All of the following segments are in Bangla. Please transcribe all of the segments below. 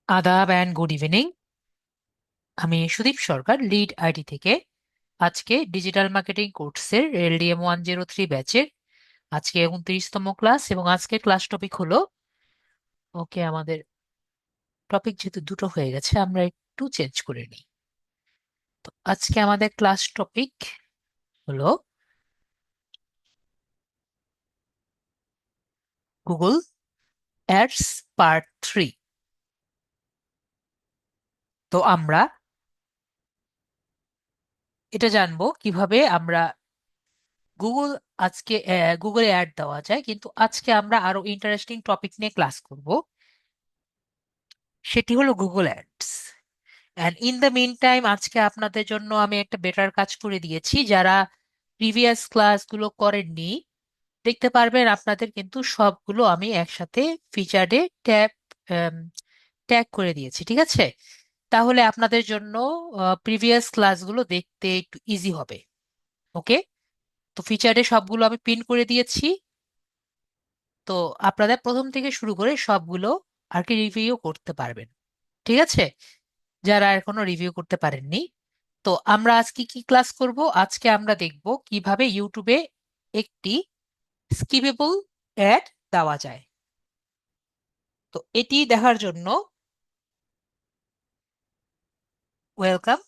আদাব অ্যান্ড গুড ইভিনিং। আমি সুদীপ সরকার, লিড আইটি থেকে। আজকে ডিজিটাল মার্কেটিং কোর্সের এলডিএম 103 ব্যাচের আজকে 29তম ক্লাস, এবং আজকের ক্লাস টপিক হলো, ওকে, আমাদের টপিক যেহেতু দুটো হয়ে গেছে আমরা একটু চেঞ্জ করে নিই। তো আজকে আমাদের ক্লাস টপিক হলো গুগল অ্যাডস পার্ট 3। তো আমরা এটা জানবো কিভাবে আমরা গুগল আজকে গুগলে অ্যাড দেওয়া যায়, কিন্তু আজকে আমরা আরো ইন্টারেস্টিং টপিক নিয়ে ক্লাস করব, সেটি হলো Google ads. And in the meantime আজকে আপনাদের জন্য আমি একটা বেটার কাজ করে দিয়েছি। যারা প্রিভিয়াস ক্লাসগুলো করেননি, দেখতে পারবেন আপনাদের কিন্তু সবগুলো আমি একসাথে ফিচার্ডে ট্যাগ ট্যাগ করে দিয়েছি, ঠিক আছে? তাহলে আপনাদের জন্য প্রিভিয়াস ক্লাসগুলো দেখতে একটু ইজি হবে। ওকে, তো ফিচার্ডে সবগুলো আমি পিন করে দিয়েছি। তো আপনাদের প্রথম থেকে শুরু করে সবগুলো আর কি রিভিউ করতে পারবেন, ঠিক আছে, যারা এখনো রিভিউ করতে পারেননি। তো আমরা আজকে কি ক্লাস করব? আজকে আমরা দেখব কিভাবে ইউটিউবে একটি স্কিপেবল অ্যাড দেওয়া যায়। তো এটি দেখার জন্য ওয়েলকাম।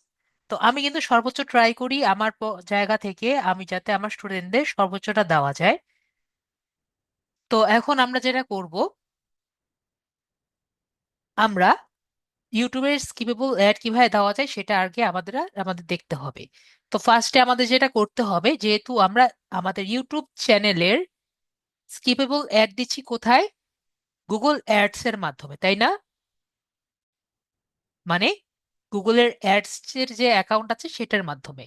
তো আমি কিন্তু সর্বোচ্চ ট্রাই করি আমার জায়গা থেকে, আমি যাতে আমার স্টুডেন্টদের সর্বোচ্চটা দেওয়া যায়। তো এখন আমরা যেটা করব, আমরা ইউটিউবের স্কিপেবল অ্যাড কিভাবে দেওয়া যায় সেটা আগে আমাদের দেখতে হবে। তো ফার্স্টে আমাদের যেটা করতে হবে, যেহেতু আমরা আমাদের ইউটিউব চ্যানেলের স্কিপেবল অ্যাড দিচ্ছি কোথায়? গুগল অ্যাডস এর মাধ্যমে, তাই না? মানে গুগলের অ্যাডস এর যে অ্যাকাউন্ট আছে সেটার মাধ্যমে।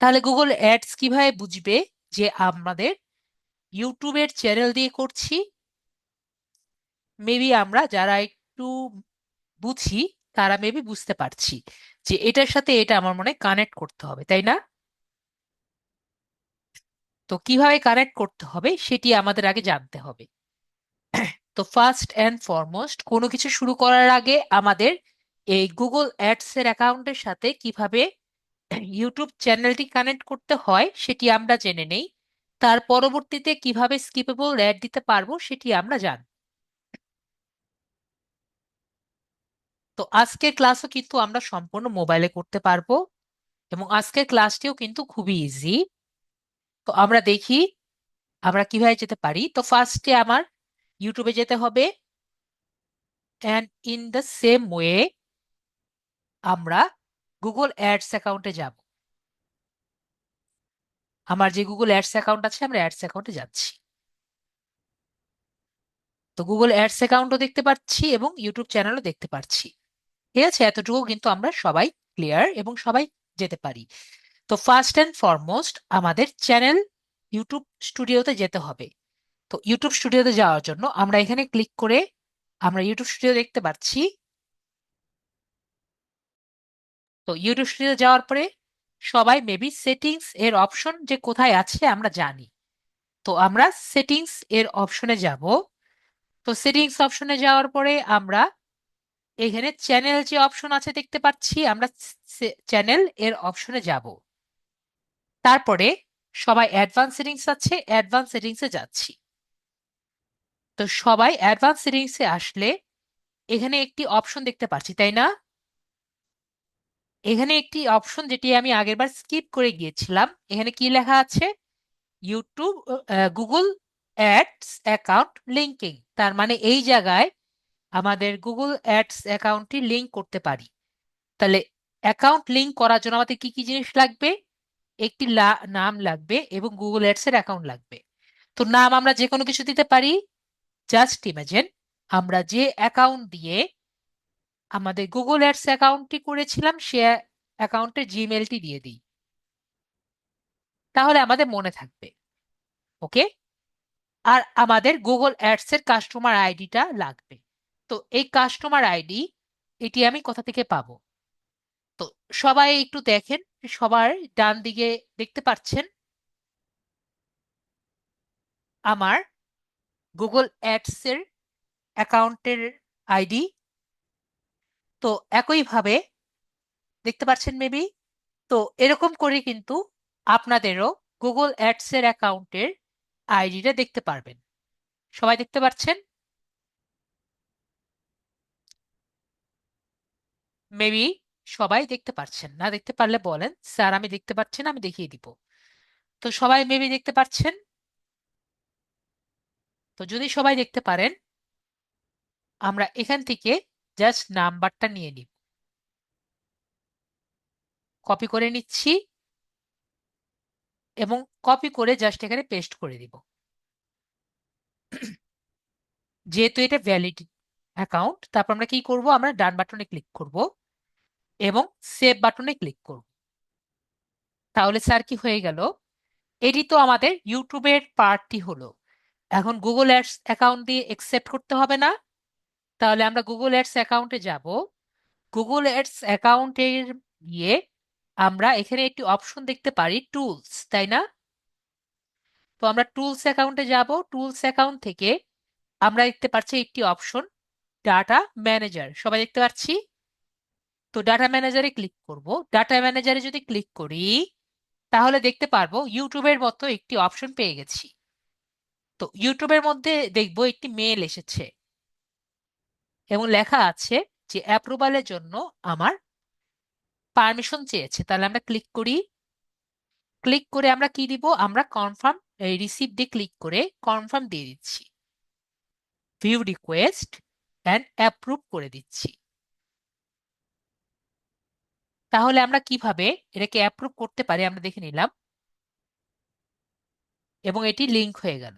তাহলে গুগল অ্যাডস কিভাবে বুঝবে যে আমাদের ইউটিউবের চ্যানেল দিয়ে করছি? মেবি আমরা যারা একটু বুঝি তারা মেবি বুঝতে পারছি যে এটার সাথে এটা আমার মনে কানেক্ট করতে হবে, তাই না? তো কিভাবে কানেক্ট করতে হবে সেটি আমাদের আগে জানতে হবে। তো ফার্স্ট অ্যান্ড ফরমোস্ট কোনো কিছু শুরু করার আগে আমাদের এই গুগল অ্যাডস এর অ্যাকাউন্টের সাথে কিভাবে ইউটিউব চ্যানেলটি কানেক্ট করতে হয় সেটি আমরা জেনে নেই। তার পরবর্তীতে কিভাবে স্কিপেবল অ্যাড দিতে পারবো সেটি আমরা জানি। তো আজকের ক্লাসও কিন্তু আমরা সম্পূর্ণ মোবাইলে করতে পারবো, এবং আজকের ক্লাসটিও কিন্তু খুবই ইজি। তো আমরা দেখি আমরা কিভাবে যেতে পারি। তো ফার্স্টে আমার ইউটিউবে যেতে হবে, and in the same way আমরা গুগল অ্যাডস অ্যাকাউন্টে যাব। আমার যে গুগল অ্যাডস অ্যাকাউন্ট আছে আমরা অ্যাডস অ্যাকাউন্টে যাচ্ছি। তো গুগল অ্যাডস অ্যাকাউন্টও দেখতে পাচ্ছি এবং ইউটিউব চ্যানেলও দেখতে পাচ্ছি, ঠিক আছে? এতটুকু কিন্তু আমরা সবাই ক্লিয়ার এবং সবাই যেতে পারি। তো ফার্স্ট অ্যান্ড ফরমোস্ট আমাদের চ্যানেল ইউটিউব স্টুডিওতে যেতে হবে। তো ইউটিউব স্টুডিওতে যাওয়ার জন্য আমরা এখানে ক্লিক করে আমরা ইউটিউব স্টুডিও দেখতে পাচ্ছি। তো ইউটিউব স্টুডিও যাওয়ার পরে সবাই মেবি সেটিংস এর অপশন যে কোথায় আছে আমরা জানি। তো আমরা সেটিংস এর অপশনে যাব। তো সেটিংস অপশনে যাওয়ার পরে আমরা এখানে চ্যানেল যে অপশন আছে দেখতে পাচ্ছি, আমরা চ্যানেল এর অপশনে যাব। তারপরে সবাই অ্যাডভান্স সেটিংস আছে, অ্যাডভান্স সেটিংসে যাচ্ছি। তো সবাই অ্যাডভান্স সেটিংসে আসলে এখানে একটি অপশন দেখতে পাচ্ছি, তাই না? এখানে একটি অপশন যেটি আমি আগেরবার স্কিপ করে গিয়েছিলাম। এখানে কি লেখা আছে? YouTube Google ads account linking. তার মানে এই জায়গায় আমাদের গুগল অ্যাডস অ্যাকাউন্টটি লিংক করতে পারি। তাহলে অ্যাকাউন্ট লিংক করার জন্য আমাদের কি কি জিনিস লাগবে? একটি নাম লাগবে এবং গুগল অ্যাডস এর অ্যাকাউন্ট লাগবে। তো নাম আমরা যে কোনো কিছু দিতে পারি। জাস্ট ইমাজিন আমরা যে অ্যাকাউন্ট দিয়ে আমাদের গুগল অ্যাডস অ্যাকাউন্টটি করেছিলাম সে অ্যাকাউন্টের জিমেলটি দিয়ে দিই, তাহলে আমাদের মনে থাকবে। ওকে, আর আমাদের গুগল অ্যাডস এর কাস্টমার আইডিটা লাগবে। তো এই কাস্টমার আইডি এটি আমি কোথা থেকে পাবো? তো সবাই একটু দেখেন, সবার ডান দিকে দেখতে পাচ্ছেন আমার গুগল অ্যাডস এর অ্যাকাউন্টের আইডি। তো একইভাবে দেখতে পাচ্ছেন মেবি। তো এরকম করে কিন্তু আপনাদেরও গুগল অ্যাডস এর অ্যাকাউন্টের আইডিটা দেখতে পারবেন। সবাই দেখতে পাচ্ছেন মেবি? সবাই দেখতে পাচ্ছেন না? দেখতে পারলে বলেন, স্যার আমি দেখতে পাচ্ছি না, আমি দেখিয়ে দিব। তো সবাই মেবি দেখতে পাচ্ছেন। তো যদি সবাই দেখতে পারেন, আমরা এখান থেকে জাস্ট নাম্বারটা নিয়ে নিব, কপি করে নিচ্ছি এবং কপি করে জাস্ট এখানে পেস্ট করে দিব। যেহেতু এটা ভ্যালিড অ্যাকাউন্ট, তারপর আমরা কি করব, আমরা ডান বাটনে ক্লিক করব এবং সেভ বাটনে ক্লিক করব। তাহলে স্যার কি হয়ে গেল, এটি তো আমাদের ইউটিউবের পার্টটি হলো। এখন গুগল অ্যাডস অ্যাকাউন্ট দিয়ে একসেপ্ট করতে হবে না। তাহলে আমরা গুগল অ্যাডস অ্যাকাউন্টে যাব। গুগল অ্যাডস অ্যাকাউন্টের গিয়ে আমরা এখানে একটি অপশন দেখতে পারি, টুলস, তাই না? তো আমরা টুলস অ্যাকাউন্টে যাব। টুলস অ্যাকাউন্ট থেকে আমরা দেখতে পাচ্ছি একটি অপশন, ডাটা ম্যানেজার। সবাই দেখতে পাচ্ছি। তো ডাটা ম্যানেজারে ক্লিক করব। ডাটা ম্যানেজারে যদি ক্লিক করি, তাহলে দেখতে পারবো ইউটিউবের মতো একটি অপশন পেয়ে গেছি। তো ইউটিউবের মধ্যে দেখবো একটি মেল এসেছে এবং লেখা আছে যে অ্যাপ্রুভালের জন্য আমার পারমিশন চেয়েছে। তাহলে আমরা ক্লিক করি। ক্লিক করে আমরা কি দিব, আমরা কনফার্ম রিসিভ দিয়ে ক্লিক করে কনফার্ম দিয়ে দিচ্ছি, ভিউ রিকোয়েস্ট অ্যান্ড অ্যাপ্রুভ করে দিচ্ছি। তাহলে আমরা কিভাবে এটাকে অ্যাপ্রুভ করতে পারি আমরা দেখে নিলাম এবং এটি লিংক হয়ে গেল।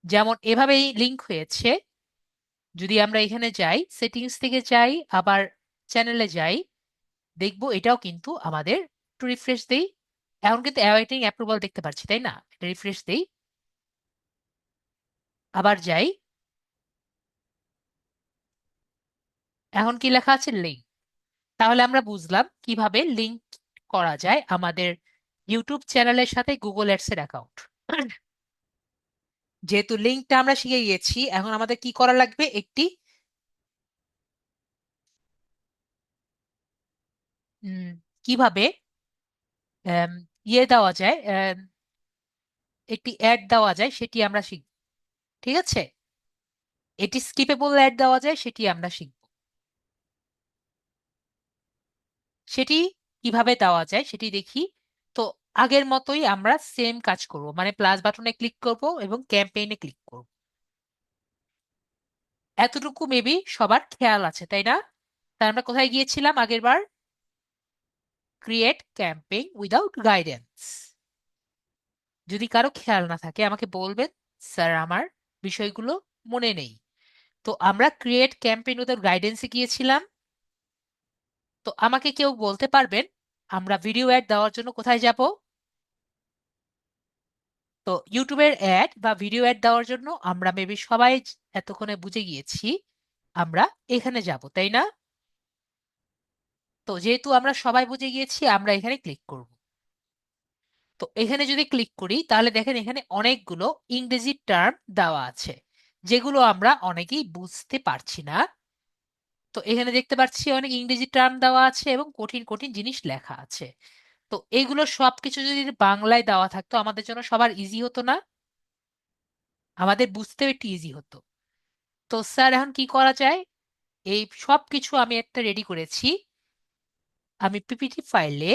যেমন এভাবেই লিংক হয়েছে। যদি আমরা এখানে যাই, সেটিংস থেকে যাই, আবার চ্যানেলে যাই, দেখবো এটাও কিন্তু আমাদের, একটু রিফ্রেশ দেই, এখন কিন্তু অ্যাওয়েটিং অ্যাপ্রুভাল দেখতে পাচ্ছি, তাই না? এটা রিফ্রেশ দেই, আবার যাই, এখন কি লেখা আছে, লিংক। তাহলে আমরা বুঝলাম কিভাবে লিংক করা যায় আমাদের ইউটিউব চ্যানেলের সাথে গুগল অ্যাডস এর অ্যাকাউন্ট। যেহেতু লিংকটা আমরা শিখে গিয়েছি, এখন আমাদের কি করা লাগবে, একটি কিভাবে আম, ইয়ে দেওয়া যায়, একটি অ্যাড দেওয়া যায় সেটি আমরা শিখব। ঠিক আছে, এটি স্কিপেবল অ্যাড দেওয়া যায় সেটি আমরা শিখব। সেটি কিভাবে দেওয়া যায় সেটি দেখি। তো আগের মতোই আমরা সেম কাজ করব, মানে প্লাস বাটনে ক্লিক করব এবং ক্যাম্পেইনে ক্লিক করব। এতটুকু মেবি সবার খেয়াল আছে, তাই না? তাই আমরা কোথায় গিয়েছিলাম আগের বার, ক্রিয়েট ক্যাম্পেইন উইদাউট গাইডেন্স। যদি কারো খেয়াল না থাকে আমাকে বলবেন, স্যার আমার বিষয়গুলো মনে নেই। তো আমরা ক্রিয়েট ক্যাম্পেইন উইদাউট গাইডেন্সে গিয়েছিলাম। তো আমাকে কেউ বলতে পারবেন আমরা ভিডিও অ্যাড দেওয়ার জন্য কোথায় যাব? তো ইউটিউবের অ্যাড বা ভিডিও অ্যাড দেওয়ার জন্য আমরা মেবি সবাই এতক্ষণে বুঝে গিয়েছি আমরা এখানে যাব, তাই না? তো যেহেতু আমরা সবাই বুঝে গিয়েছি, আমরা এখানে ক্লিক করব। তো এখানে যদি ক্লিক করি তাহলে দেখেন এখানে অনেকগুলো ইংরেজি টার্ম দেওয়া আছে, যেগুলো আমরা অনেকেই বুঝতে পারছি না। তো এখানে দেখতে পাচ্ছি অনেক ইংরেজি টার্ম দেওয়া আছে এবং কঠিন কঠিন জিনিস লেখা আছে। তো এগুলো সবকিছু যদি বাংলায় দেওয়া থাকতো আমাদের জন্য সবার ইজি হতো না? আমাদের বুঝতেও একটু ইজি হতো। তো স্যার এখন কি করা যায়, এই সব কিছু আমি একটা রেডি করেছি। আমি পিপিটি ফাইলে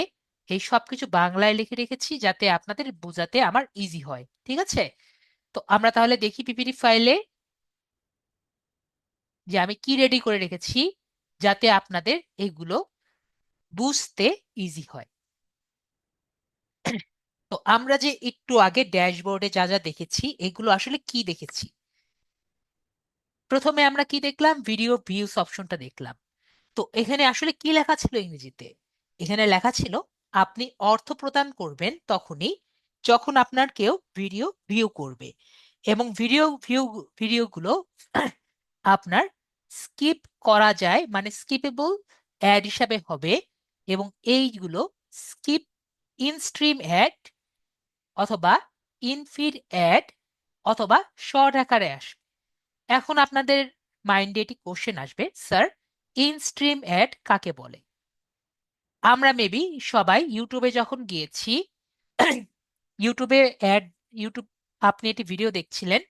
এই সব কিছু বাংলায় লিখে রেখেছি যাতে আপনাদের বোঝাতে আমার ইজি হয়। ঠিক আছে, তো আমরা তাহলে দেখি পিপিটি ফাইলে যে আমি কি রেডি করে রেখেছি যাতে আপনাদের এগুলো বুঝতে ইজি হয়। তো আমরা যে একটু আগে ড্যাশবোর্ডে যা যা দেখেছি এগুলো আসলে কি দেখেছি, প্রথমে আমরা কি দেখলাম, ভিডিও ভিউস অপশনটা দেখলাম। তো এখানে আসলে কি লেখা ছিল ইংরেজিতে, এখানে লেখা ছিল আপনি অর্থ প্রদান করবেন তখনই যখন আপনার কেউ ভিডিও ভিউ করবে এবং ভিডিওগুলো আপনার স্কিপ করা যায়, মানে স্কিপেবল অ্যাড হিসাবে হবে এবং এইগুলো স্কিপ ইন স্ট্রিম অ্যাড অথবা ইনফিড অ্যাড অথবা শর্ট আকারে আসবে। এখন আপনাদের মাইন্ডে একটি কোশ্চেন আসবে, স্যার ইন স্ট্রিম অ্যাড কাকে বলে? আমরা মেবি সবাই ইউটিউবে যখন গিয়েছি, ইউটিউবে অ্যাড, ইউটিউব, আপনি একটি ভিডিও দেখছিলেন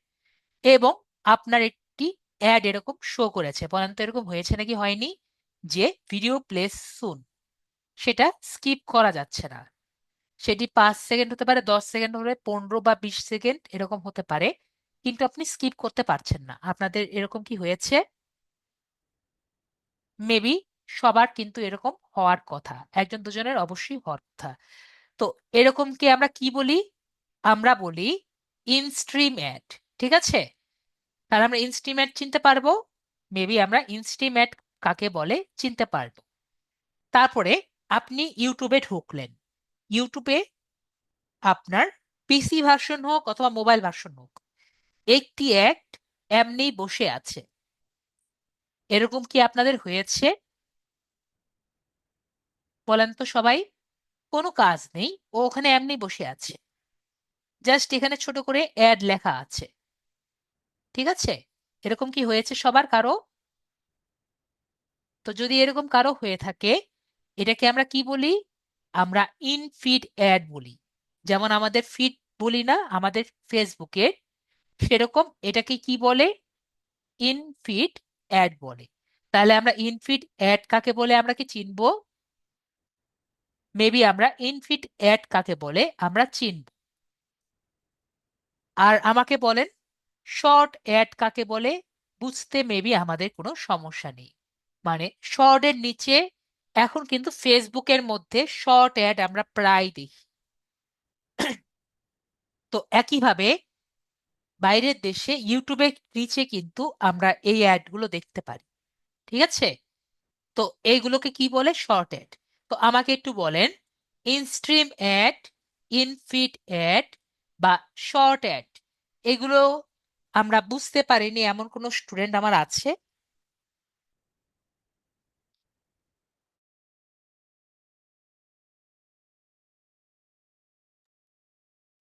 এবং আপনার একটি অ্যাড এরকম শো করেছে, বলেন তো এরকম হয়েছে নাকি হয়নি? যে ভিডিও প্লেস সুন, সেটা স্কিপ করা যাচ্ছে না। সেটি 5 সেকেন্ড হতে পারে, 10 সেকেন্ড হলে 15 বা 20 সেকেন্ড এরকম হতে পারে, কিন্তু আপনি স্কিপ করতে পারছেন না। আপনাদের এরকম কি হয়েছে? মেবি সবার কিন্তু এরকম হওয়ার কথা, একজন দুজনের অবশ্যই হওয়ার কথা। তো এরকমকে আমরা কি বলি? আমরা বলি ইন স্ট্রিম অ্যাড। ঠিক আছে, তাহলে আমরা ইন স্ট্রিম অ্যাড চিনতে পারবো। মেবি আমরা ইন স্ট্রিম অ্যাড কাকে বলে চিনতে পারবো। তারপরে আপনি ইউটিউবে ঢুকলেন। ইউটিউবে আপনার পিসি ভার্সন হোক অথবা মোবাইল ভার্সন হোক, একটি অ্যাড এমনি বসে আছে। এরকম কি আপনাদের হয়েছে? বলেন তো সবাই। কোনো কাজ নেই, ও ওখানে এমনি বসে আছে, জাস্ট এখানে ছোট করে অ্যাড লেখা আছে। ঠিক আছে, এরকম কি হয়েছে সবার কারো? তো যদি এরকম কারো হয়ে থাকে, এটাকে আমরা কি বলি? আমরা ইন ফিড অ্যাড বলি। যেমন আমাদের ফিড বলি না আমাদের ফেসবুকে, সেরকম এটাকে কি বলে? ইন ফিড অ্যাড বলে। তাহলে আমরা ইন ফিড অ্যাড কাকে বলে আমরা কি চিনবো? মেবি আমরা ইন ফিড অ্যাড কাকে বলে আমরা চিনব। আর আমাকে বলেন শর্ট অ্যাড কাকে বলে? বুঝতে মেবি আমাদের কোনো সমস্যা নেই। মানে শর্টের নিচে, এখন কিন্তু ফেসবুকের মধ্যে শর্ট অ্যাড আমরা প্রায় দেখি। তো একইভাবে বাইরের দেশে ইউটিউবের নিচে কিন্তু আমরা এই অ্যাডগুলো দেখতে পারি। ঠিক আছে, তো এইগুলোকে কি বলে? Short ad. তো আমাকে একটু বলেন, ইনস্ট্রিম অ্যাড, ইনফিড অ্যাড বা শর্ট অ্যাড, এগুলো আমরা বুঝতে পারিনি এমন কোনো স্টুডেন্ট আমার আছে?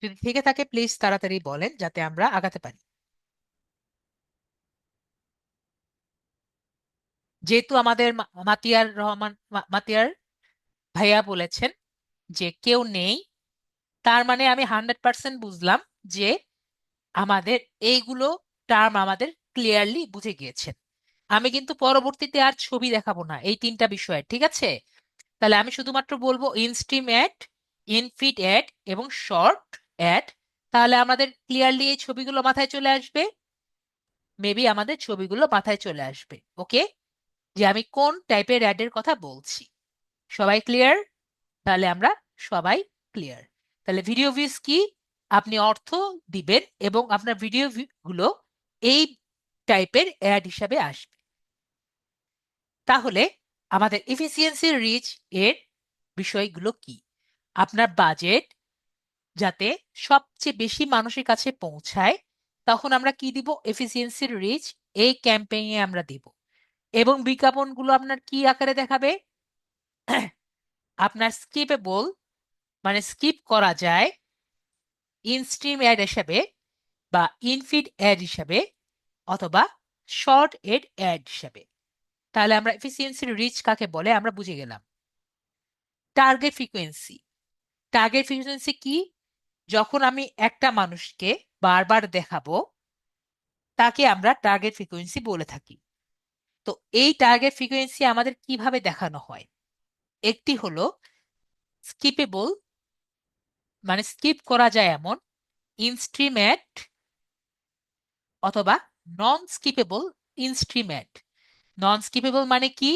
যদি থেকে থাকে প্লিজ তাড়াতাড়ি বলেন যাতে আমরা আগাতে পারি। যেহেতু আমাদের মাতিয়ার রহমান, মাতিয়ার ভাইয়া বলেছেন যে কেউ নেই, তার মানে আমি 100% বুঝলাম যে আমাদের এইগুলো টার্ম আমাদের ক্লিয়ারলি বুঝে গিয়েছেন। আমি কিন্তু পরবর্তীতে আর ছবি দেখাবো না এই তিনটা বিষয়ে। ঠিক আছে, তাহলে আমি শুধুমাত্র বলবো ইনস্ট্রিম অ্যাড, ইনফিট অ্যাড এবং শর্ট অ্যাড। তাহলে আমাদের ক্লিয়ারলি এই ছবিগুলো মাথায় চলে আসবে। মেবি আমাদের ছবিগুলো মাথায় চলে আসবে। ওকে, যে আমি কোন টাইপের অ্যাডের কথা বলছি। সবাই ক্লিয়ার? তাহলে আমরা সবাই ক্লিয়ার। তাহলে ভিডিও ভিউজ কি? আপনি অর্থ দিবেন এবং আপনার ভিডিও গুলো এই টাইপের অ্যাড হিসাবে আসবে। তাহলে আমাদের এফিসিয়েন্সি রিচ এর বিষয়গুলো কি? আপনার বাজেট যাতে সবচেয়ে বেশি মানুষের কাছে পৌঁছায়, তখন আমরা কি দিব? এফিসিয়েন্সি রিচ এই ক্যাম্পেইনে আমরা দিব। এবং বিজ্ঞাপনগুলো আপনার কি আকারে দেখাবে? আপনার স্কিপেবল, মানে স্কিপ করা যায়, ইনস্ট্রিম অ্যাড হিসাবে বা ইনফিড অ্যাড হিসাবে অথবা শর্ট এড অ্যাড হিসাবে। তাহলে আমরা এফিসিয়েন্সি রিচ কাকে বলে আমরা বুঝে গেলাম। টার্গেট ফ্রিকোয়েন্সি, টার্গেট ফ্রিকোয়েন্সি কি? যখন আমি একটা মানুষকে বারবার দেখাবো, তাকে আমরা টার্গেট ফ্রিকোয়েন্সি বলে থাকি। তো এই টার্গেট ফ্রিকোয়েন্সি আমাদের কিভাবে দেখানো হয়? একটি হলো স্কিপেবল, মানে স্কিপ করা যায় এমন ইনস্ট্রিম অ্যাড, অথবা নন স্কিপেবল ইনস্ট্রিম অ্যাড। নন স্কিপেবল মানে কি?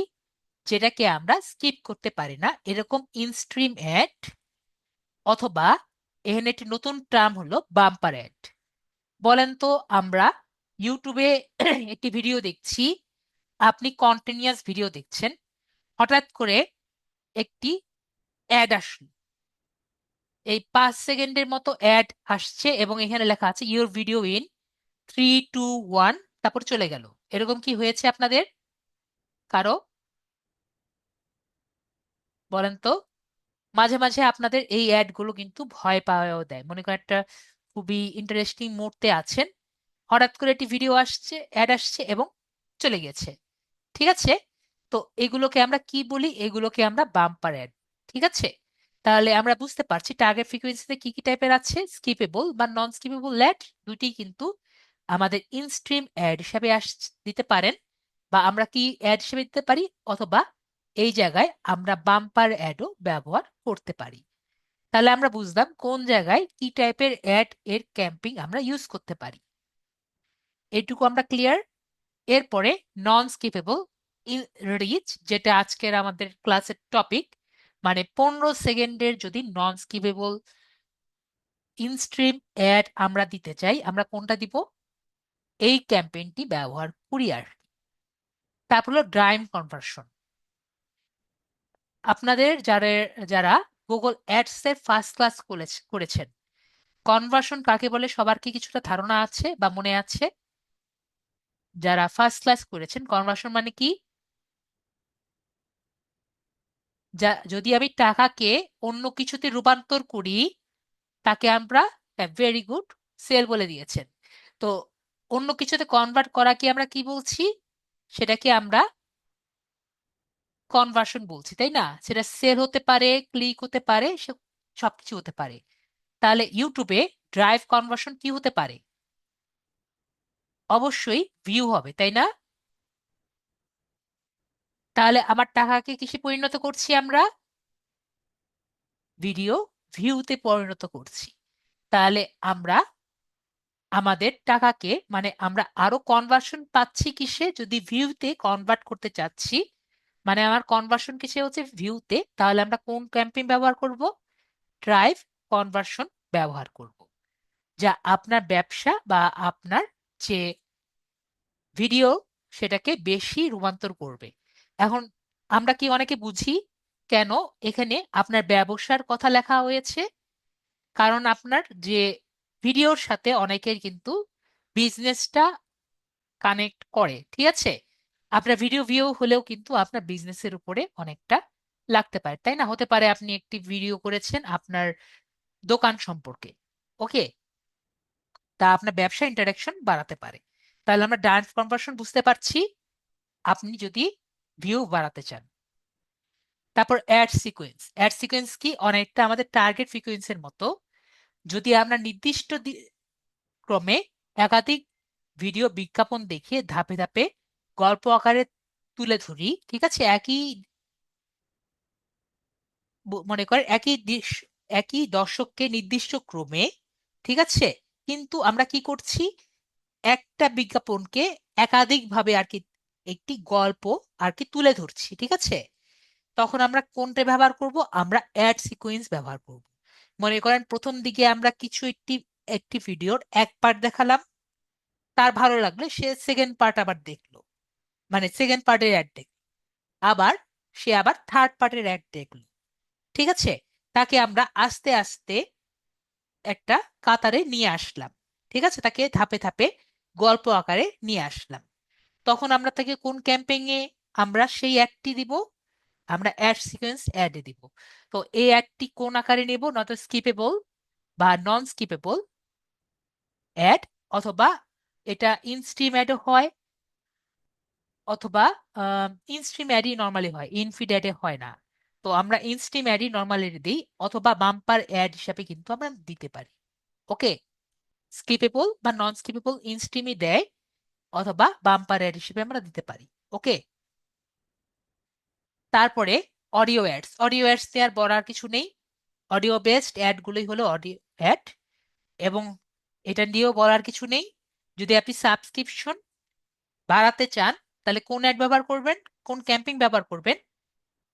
যেটাকে আমরা স্কিপ করতে পারি না এরকম ইনস্ট্রিম অ্যাড, অথবা এখানে একটি নতুন টার্ম হলো বাম্পার অ্যাড। বলেন তো, আমরা ইউটিউবে একটি ভিডিও দেখছি, আপনি কন্টিনিউয়াস ভিডিও দেখছেন, হঠাৎ করে একটি অ্যাড আসলো, এই 5 সেকেন্ডের মতো অ্যাড আসছে এবং এখানে লেখা আছে ইউর ভিডিও ইন 3, 2, 1, তারপর চলে গেল। এরকম কি হয়েছে আপনাদের কারো? বলেন তো। মাঝে মাঝে আপনাদের এই অ্যাড গুলো কিন্তু ভয় পাওয়াও দেয়। মনে করেন একটা খুবই ইন্টারেস্টিং মুহূর্তে আছেন, হঠাৎ করে একটি ভিডিও আসছে, অ্যাড আসছে এবং চলে গেছে। ঠিক আছে, তো এগুলোকে আমরা কি বলি? এগুলোকে আমরা বাম্পার অ্যাড। ঠিক আছে, তাহলে আমরা বুঝতে পারছি টার্গেট ফ্রিকোয়েন্সিতে কি কি টাইপের আছে, স্কিপেবল বা নন স্কিপেবল অ্যাড দুটি কিন্তু আমাদের ইনস্ট্রিম অ্যাড হিসাবে দিতে পারেন, বা আমরা কি অ্যাড হিসেবে দিতে পারি, অথবা এই জায়গায় আমরা বাম্পার অ্যাডও ব্যবহার করতে পারি। তাহলে আমরা বুঝলাম কোন জায়গায় কি টাইপের অ্যাড এর ক্যাম্পিং আমরা ইউজ করতে পারি। এটুকু আমরা ক্লিয়ার। এরপরে নন স্কিপেবল রিচ, যেটা আজকের আমাদের ক্লাসের টপিক, মানে 15 সেকেন্ডের যদি নন স্কিপেবল ইনস্ট্রিম অ্যাড আমরা দিতে চাই, আমরা কোনটা দিব? এই ক্যাম্পেইনটি ব্যবহার করি আর কি। তারপর হলো ড্রাইভ কনভার্সন। আপনাদের যারা যারা গুগল অ্যাডস এর ফার্স্ট ক্লাস করেছেন, কনভার্সন কাকে বলে সবার কি কিছুটা ধারণা আছে বা মনে আছে? যারা ফার্স্ট ক্লাস করেছেন, কনভার্সন মানে কি? যদি আমি টাকাকে অন্য কিছুতে রূপান্তর করি, তাকে আমরা ভেরি গুড, সেল বলে দিয়েছেন। তো অন্য কিছুতে কনভার্ট করা কি আমরা কি বলছি? সেটাকে আমরা কনভার্সন বলছি, তাই না? সেটা সেল হতে পারে, ক্লিক হতে পারে, সবকিছু হতে পারে। তাহলে ইউটিউবে ড্রাইভ কনভার্সন কি হতে পারে? অবশ্যই ভিউ হবে, তাই না? তাহলে আমার টাকাকে কিসে পরিণত করছি আমরা? ভিডিও ভিউতে পরিণত করছি। তাহলে আমরা আমাদের টাকাকে, মানে আমরা আরো কনভার্সন পাচ্ছি কিসে? যদি ভিউতে কনভার্ট করতে চাচ্ছি, মানে আমার কনভার্সন কিসে হচ্ছে? ভিউতে। তাহলে আমরা কোন ক্যাম্পেইন ব্যবহার করব? ড্রাইভ কনভার্সন ব্যবহার করব, যা আপনার ব্যবসা বা আপনার যে ভিডিও সেটাকে বেশি রূপান্তর করবে। এখন আমরা কি অনেকে বুঝি কেন এখানে আপনার ব্যবসার কথা লেখা হয়েছে? কারণ আপনার যে ভিডিওর সাথে অনেকের কিন্তু বিজনেসটা কানেক্ট করে, ঠিক আছে? আপনার ভিডিও ভিউ হলেও কিন্তু আপনার বিজনেসের উপরে অনেকটা লাগতে পারে, তাই না? হতে পারে আপনি একটি ভিডিও করেছেন আপনার দোকান সম্পর্কে, ওকে, তা আপনার ব্যবসা ইন্টারাকশন বাড়াতে পারে। তাহলে আমরা ডান্স কনভার্সন বুঝতে পারছি, আপনি যদি ভিউ বাড়াতে চান। তারপর অ্যাড সিকোয়েন্স। অ্যাড সিকোয়েন্স কি? অনেকটা আমাদের টার্গেট ফ্রিকোয়েন্সির মতো। যদি আমরা নির্দিষ্ট ক্রমে একাধিক ভিডিও বিজ্ঞাপন দেখিয়ে ধাপে ধাপে গল্প আকারে তুলে ধরি, ঠিক আছে, মনে করেন একই দর্শককে নির্দিষ্ট ক্রমে, ঠিক আছে, কিন্তু আমরা কি করছি? একটা বিজ্ঞাপনকে একাধিক ভাবে আর কি একটি গল্প আর কি তুলে ধরছি, ঠিক আছে। তখন আমরা কোনটা ব্যবহার করব? আমরা অ্যাড সিকোয়েন্স ব্যবহার করব। মনে করেন প্রথম দিকে আমরা কিছু একটি একটি ভিডিওর এক পার্ট দেখালাম, তার ভালো লাগলে সে সেকেন্ড পার্ট আবার দেখলো, মানে সেকেন্ড পার্টের অ্যাড দেখলো, আবার সে আবার থার্ড পার্টের অ্যাড দেখলো, ঠিক আছে। তাকে আমরা আস্তে আস্তে একটা কাতারে নিয়ে আসলাম, ঠিক আছে, তাকে ধাপে ধাপে গল্প আকারে নিয়ে আসলাম। তখন আমরা তাকে কোন ক্যাম্পেইনে আমরা সেই অ্যাডটি দিব? আমরা অ্যাড সিকোয়েন্স অ্যাডে দিব। তো এই অ্যাডটি কোন আকারে নেব? নয়তো স্কিপেবল বা নন স্কিপেবল অ্যাড, অথবা এটা ইনস্ট্রিম অ্যাডও হয়, অথবা ইনস্ট্রিম অ্যাডই নর্মালি হয়, ইনফিড অ্যাডে হয় না। তো আমরা ইনস্ট্রিম অ্যাডই নর্মালি দিই, অথবা বাম্পার অ্যাড হিসাবে কিন্তু আমরা দিতে পারি, ওকে। স্কিপেবল বা নন স্কিপেবল ইনস্ট্রিমই দেয়, অথবা বাম্পার অ্যাড হিসেবে আমরা দিতে পারি, ওকে। তারপরে অডিও অ্যাডস। অডিও অ্যাডস দেওয়ার বলার কিছু নেই, অডিও বেসড অ্যাড গুলোই হলো অডিও অ্যাড, এবং এটা নিয়েও বলার কিছু নেই। যদি আপনি সাবস্ক্রিপশন বাড়াতে চান, তাহলে কোন অ্যাড ব্যবহার করবেন, কোন ক্যাম্পিং ব্যবহার করবেন?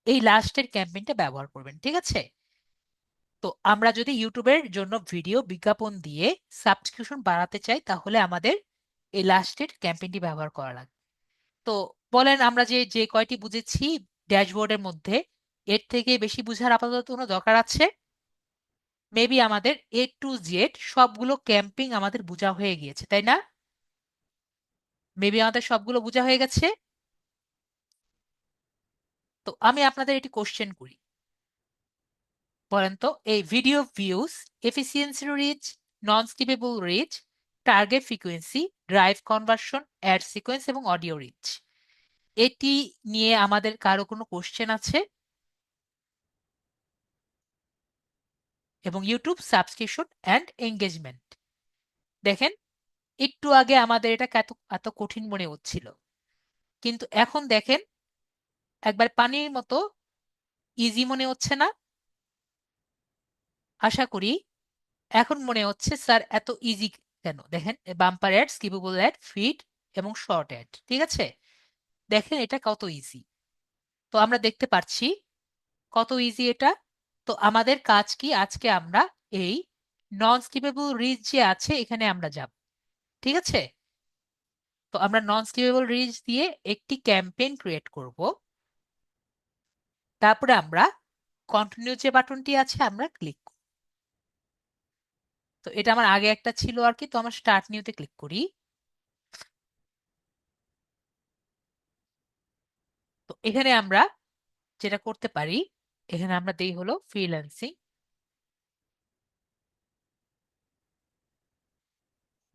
এই লাস্টের ক্যাম্পেইনটা ব্যবহার করবেন, ঠিক আছে। তো আমরা যদি ইউটিউবের জন্য ভিডিও বিজ্ঞাপন দিয়ে সাবস্ক্রিপশন বাড়াতে চাই, তাহলে আমাদের এই লাস্টের ক্যাম্পেইনটি ব্যবহার করা লাগবে। তো বলেন, আমরা যে যে কয়টি বুঝেছি ড্যাশবোর্ডের মধ্যে, এর থেকে বেশি বুঝার আপাতত কোনো দরকার আছে? মেবি আমাদের A to Z সবগুলো ক্যাম্পিং আমাদের বোঝা হয়ে গিয়েছে, তাই না? মেবি আমাদের সবগুলো বোঝা হয়ে গেছে। তো আমি আপনাদের এটি কোশ্চেন করি, বলেন তো, এই video views, efficiency reach, non skippable reach, target frequency, drive conversion, ad sequence এবং অডিও রিচ, এটি নিয়ে আমাদের কারো কোনো কোশ্চেন আছে? এবং ইউটিউব সাবস্ক্রিপশন অ্যান্ড এঙ্গেজমেন্ট, দেখেন একটু আগে আমাদের এটা এত এত কঠিন মনে হচ্ছিল, কিন্তু এখন দেখেন একবার পানির মতো ইজি মনে হচ্ছে না? আশা করি এখন মনে হচ্ছে স্যার এত ইজি কেন। দেখেন bumper ad, skippable ad, feed এবং শর্ট অ্যাড, ঠিক আছে? দেখেন এটা কত ইজি। তো আমরা দেখতে পাচ্ছি কত ইজি এটা। তো আমাদের কাজ কি, আজকে আমরা এই নন স্কিপেবল রিচ যে আছে এখানে আমরা যাব, ঠিক আছে? তো আমরা নন স্কিপেবল রিচ দিয়ে একটি ক্যাম্পেইন ক্রিয়েট করব। তারপরে আমরা কন্টিনিউ যে বাটনটি আছে আমরা ক্লিক করব। তো এটা আমার আগে একটা ছিল আর কি, তো আমরা স্টার্ট নিউতে ক্লিক করি। তো এখানে আমরা যেটা করতে পারি, এখানে আমরা দেই হলো ফ্রিল্যান্সিং,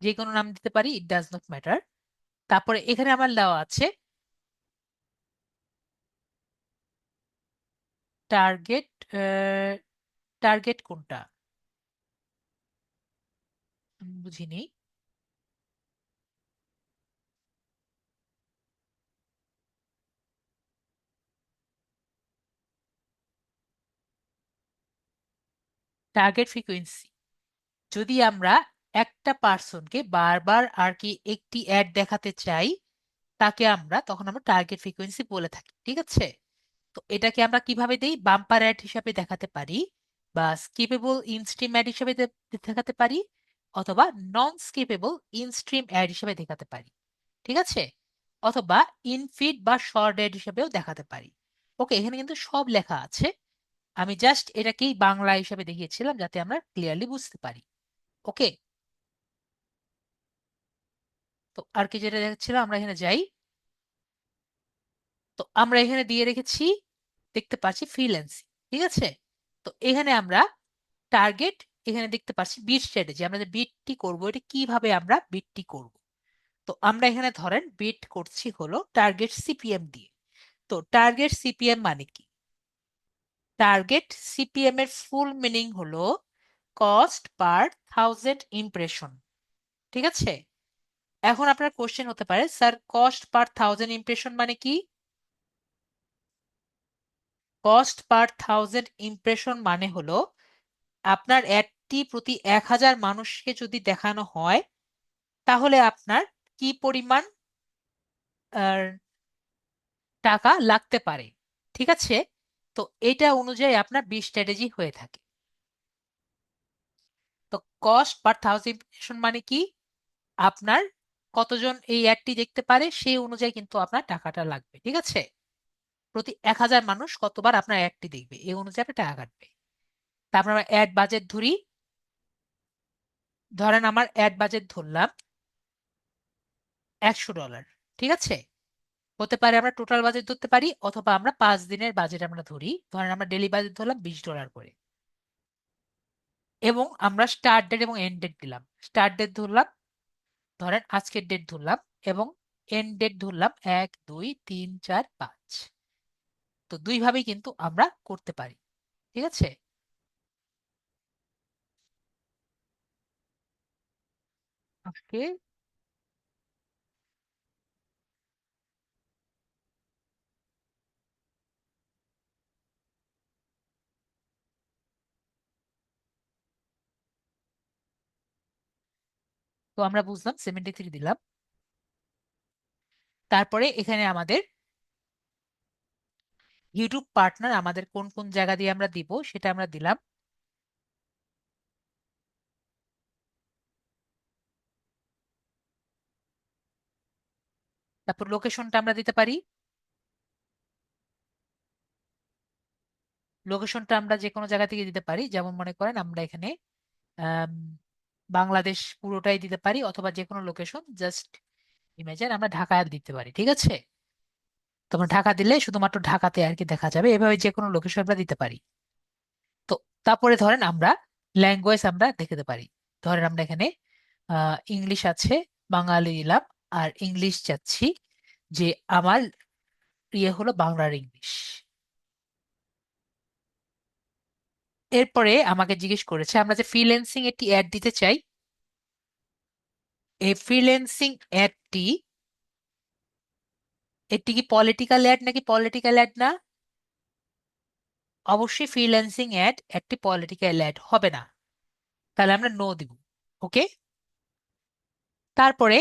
যে কোনো নাম দিতে পারি, ইট ডাজ নট ম্যাটার। তারপরে এখানে আমার দেওয়া আছে টার্গেট। টার্গেট কোনটা আমি বুঝিনি। টার্গেট ফ্রিকোয়েন্সি, যদি আমরা একটা পার্সনকে বারবার আর কি একটি অ্যাড দেখাতে চাই, তাকে আমরা তখন আমরা টার্গেট ফ্রিকোয়েন্সি বলে থাকি, ঠিক আছে? তো এটাকে আমরা কিভাবে দেই, বাম্পার অ্যাড হিসাবে দেখাতে পারি, বা স্কিপেবল ইনস্ট্রিম অ্যাড হিসাবে দেখাতে পারি, অথবা নন স্কিপেবল ইনস্ট্রিম অ্যাড হিসাবে দেখাতে পারি, ঠিক আছে? অথবা ইনফিড বা শর্ট অ্যাড হিসাবেও দেখাতে পারি। ওকে, এখানে কিন্তু সব লেখা আছে। আমি জাস্ট এটাকেই বাংলা হিসাবে দেখিয়েছিলাম যাতে আমরা ক্লিয়ারলি বুঝতে পারি। ওকে, তো আর কি যেটা দেখাচ্ছিলাম, আমরা এখানে যাই। তো আমরা এখানে দিয়ে রেখেছি, দেখতে পাচ্ছি ফ্রিল্যান্সিং, ঠিক আছে? তো এখানে আমরা টার্গেট, এখানে দেখতে পাচ্ছি বিট স্ট্র্যাটেজি, আমরা যে বিটটি করব এটা কিভাবে আমরা বিটটি করব। তো আমরা এখানে ধরেন বিট করছি হলো টার্গেট সিপিএম দিয়ে। তো টার্গেট সিপিএম মানে কি? টার্গেট সিপিএম এর ফুল মিনিং হলো কস্ট পার থাউজেন্ড ইমপ্রেশন, ঠিক আছে? এখন আপনার কোশ্চেন হতে পারে, sir cost per thousand impression মানে কি? কস্ট পার থাউজেন্ড ইমপ্রেশন মানে হলো আপনার অ্যাডটি প্রতি 1,000 মানুষকে যদি দেখানো হয়, তাহলে আপনার কি পরিমাণ আহ, টাকা লাগতে পারে, ঠিক আছে? তো এটা অনুযায়ী আপনার বি স্ট্র্যাটেজি হয়ে থাকে। তো কস্ট পার থাউজেন্ড ইমপ্রেশন মানে কি, আপনার কতজন এই অ্যাডটি দেখতে পারে সেই অনুযায়ী কিন্তু আপনার টাকাটা লাগবে, ঠিক আছে? প্রতি 1,000 মানুষ কতবার আপনার অ্যাডটি দেখবে এই অনুযায়ী আপনার টাকা কাটবে। তারপর আমরা অ্যাড বাজেট ধরি। ধরেন আমার অ্যাড বাজেট ধরলাম $100, ঠিক আছে? হতে পারে আমরা টোটাল বাজেট ধরতে পারি, অথবা আমরা 5 দিনের বাজেট আমরা ধরি, ধরেন আমরা ডেলি বাজেট ধরলাম $20 করে। এবং আমরা স্টার্ট ডেট এবং এন্ড ডেট দিলাম। স্টার্ট ডেট ধরলাম, ধরেন আজকের ডেট ধরলাম, এবং এন্ড ডেট ধরলাম 1, 2, 3, 4, 5। তো দুই ভাবেই কিন্তু আমরা করতে পারি, ঠিক আছে? ওকে, তো আমরা বুঝলাম 73 দিলাম। তারপরে এখানে আমাদের ইউটিউব পার্টনার আমাদের কোন কোন জায়গা দিয়ে আমরা দিব সেটা আমরা দিলাম। তারপর লোকেশনটা আমরা দিতে পারি। লোকেশনটা আমরা যে কোনো জায়গা থেকে দিতে পারি, যেমন মনে করেন আমরা এখানে আম, বাংলাদেশ পুরোটাই দিতে পারি, অথবা যে কোনো লোকেশন, জাস্ট ইমেজেন আমরা ঢাকা দিতে পারি, ঠিক আছে? তোমরা ঢাকা দিলে শুধুমাত্র ঢাকাতে আর কি দেখা যাবে, এভাবে যে কোনো লোকেশন আমরা দিতে পারি। তো তারপরে ধরেন আমরা ল্যাঙ্গুয়েজ আমরা দেখাতে পারি। ধরেন আমরা এখানে ইংলিশ আছে, বাঙালি দিলাম, আর ইংলিশ চাচ্ছি যে আমার ইয়ে হলো বাংলার ইংলিশ। এরপরে আমাকে জিজ্ঞেস করেছে আমরা যে ফ্রিল্যান্সিং একটি অ্যাড দিতে চাই, এই ফ্রিল্যান্সিং অ্যাডটি, এটি কি পলিটিক্যাল অ্যাড নাকি পলিটিক্যাল অ্যাড না? অবশ্যই ফ্রিল্যান্সিং অ্যাড একটি পলিটিক্যাল অ্যাড হবে না, তাহলে আমরা নো দিব। ওকে। তারপরে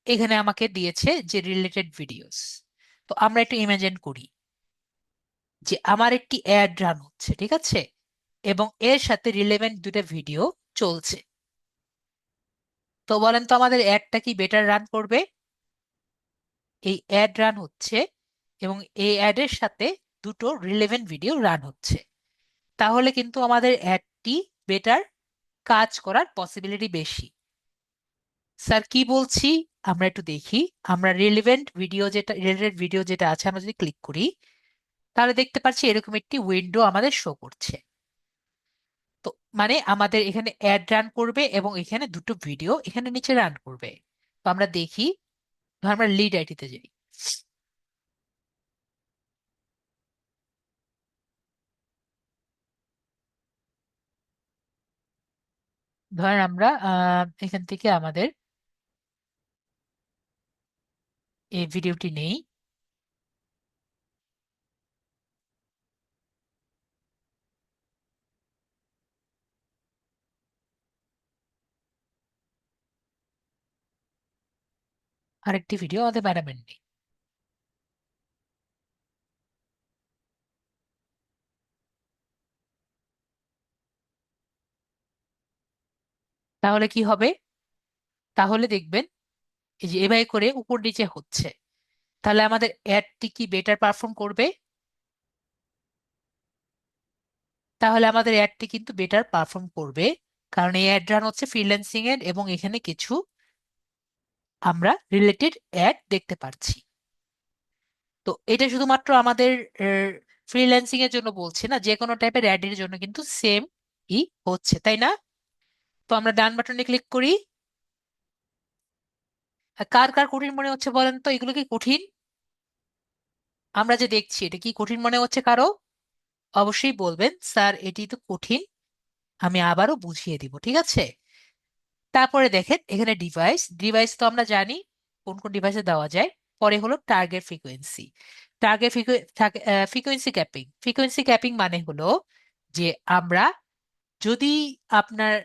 এখানে আমাকে দিয়েছে যে রিলেটেড ভিডিওস। তো আমরা একটু ইমাজিন করি যে আমার একটি অ্যাড রান হচ্ছে, ঠিক আছে, এবং এর সাথে রিলেভেন্ট দুটো ভিডিও চলছে। তো বলেন তো আমাদের অ্যাডটা কি বেটার রান করবে? এই অ্যাড রান হচ্ছে এবং এই অ্যাডের সাথে দুটো রিলেভেন্ট ভিডিও রান হচ্ছে, তাহলে কিন্তু আমাদের অ্যাডটি বেটার কাজ করার পসিবিলিটি বেশি। স্যার কি বলছি, আমরা একটু দেখি। আমরা রিলেভেন্ট ভিডিও যেটা আছে আমরা যদি ক্লিক করি, তাহলে দেখতে পাচ্ছি এরকম একটি উইন্ডো আমাদের শো করছে। তো মানে আমাদের এখানে অ্যাড রান করবে এবং এখানে দুটো ভিডিও এখানে নিচে রান করবে। তো আমরা দেখি, ধর আমরা লিড আইটিতে যাই। ধরেন আমরা এখান থেকে আমাদের এই ভিডিওটি নেই। আরেকটি ভিডিও আমাদের ম্যানেজমেন্ট নেই। তাহলে কি হবে? তাহলে দেখবেন এই যে এভাবে করে উপর নিচে হচ্ছে, তাহলে আমাদের অ্যাডটি কি বেটার পারফর্ম করবে? তাহলে আমাদের অ্যাডটি কিন্তু বেটার পারফর্ম করবে, কারণ এই অ্যাড রান হচ্ছে ফ্রিল্যান্সিং এর এবং এখানে কিছু আমরা রিলেটেড অ্যাড দেখতে পাচ্ছি। তো এটা শুধুমাত্র আমাদের ফ্রিল্যান্সিং এর জন্য বলছে না, যে কোনো টাইপের অ্যাড এর জন্য কিন্তু সেম ই হচ্ছে, তাই না? তো আমরা ডান বাটনে ক্লিক করি। আর কার কার কঠিন মনে হচ্ছে বলেন তো, এগুলো কি কঠিন? আমরা যে দেখছি এটা কি কঠিন মনে হচ্ছে কারো? অবশ্যই বলবেন স্যার এটি তো কঠিন, আমি আবারও বুঝিয়ে দিব, ঠিক আছে। তারপরে দেখেন এখানে ডিভাইস, ডিভাইস তো আমরা জানি কোন কোন ডিভাইসে দেওয়া যায়। পরে হলো target frequency. Target frequency capping, frequency capping মানে হলো যে আমরা যদি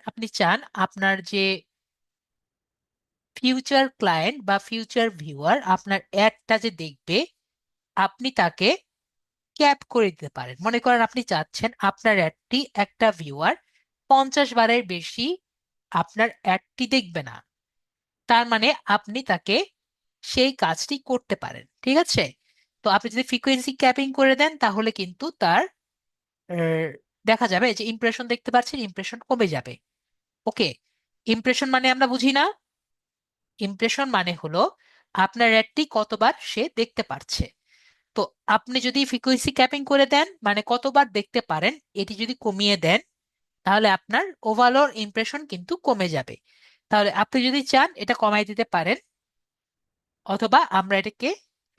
আপনি চান আপনার যে ফিউচার ক্লায়েন্ট বা ফিউচার ভিউয়ার আপনার অ্যাডটা যে দেখবে, আপনি তাকে ক্যাপ করে দিতে পারেন। মনে করেন আপনি চাচ্ছেন আপনার অ্যাডটি একটা ভিউয়ার 50 বারের বেশি আপনার অ্যাডটি দেখবে না, তার মানে আপনি তাকে সেই কাজটি করতে পারেন, ঠিক আছে। তো আপনি যদি ফ্রিকোয়েন্সি ক্যাপিং করে দেন তাহলে কিন্তু তার আহ, দেখা যাবে যে ইমপ্রেশন দেখতে পাচ্ছেন, ইমপ্রেশন কমে যাবে। ওকে। ইমপ্রেশন মানে আমরা বুঝি না? ইমপ্রেশন মানে হলো আপনার অ্যাডটি কতবার সে দেখতে পারছে। তো আপনি যদি ফ্রিকোয়েন্সি ক্যাপিং করে দেন মানে কতবার দেখতে পারেন এটি যদি কমিয়ে দেন, তাহলে আপনার ওভারঅল ইমপ্রেশন কিন্তু কমে যাবে। তাহলে আপনি যদি চান এটা কমাই দিতে পারেন, অথবা আমরা এটাকে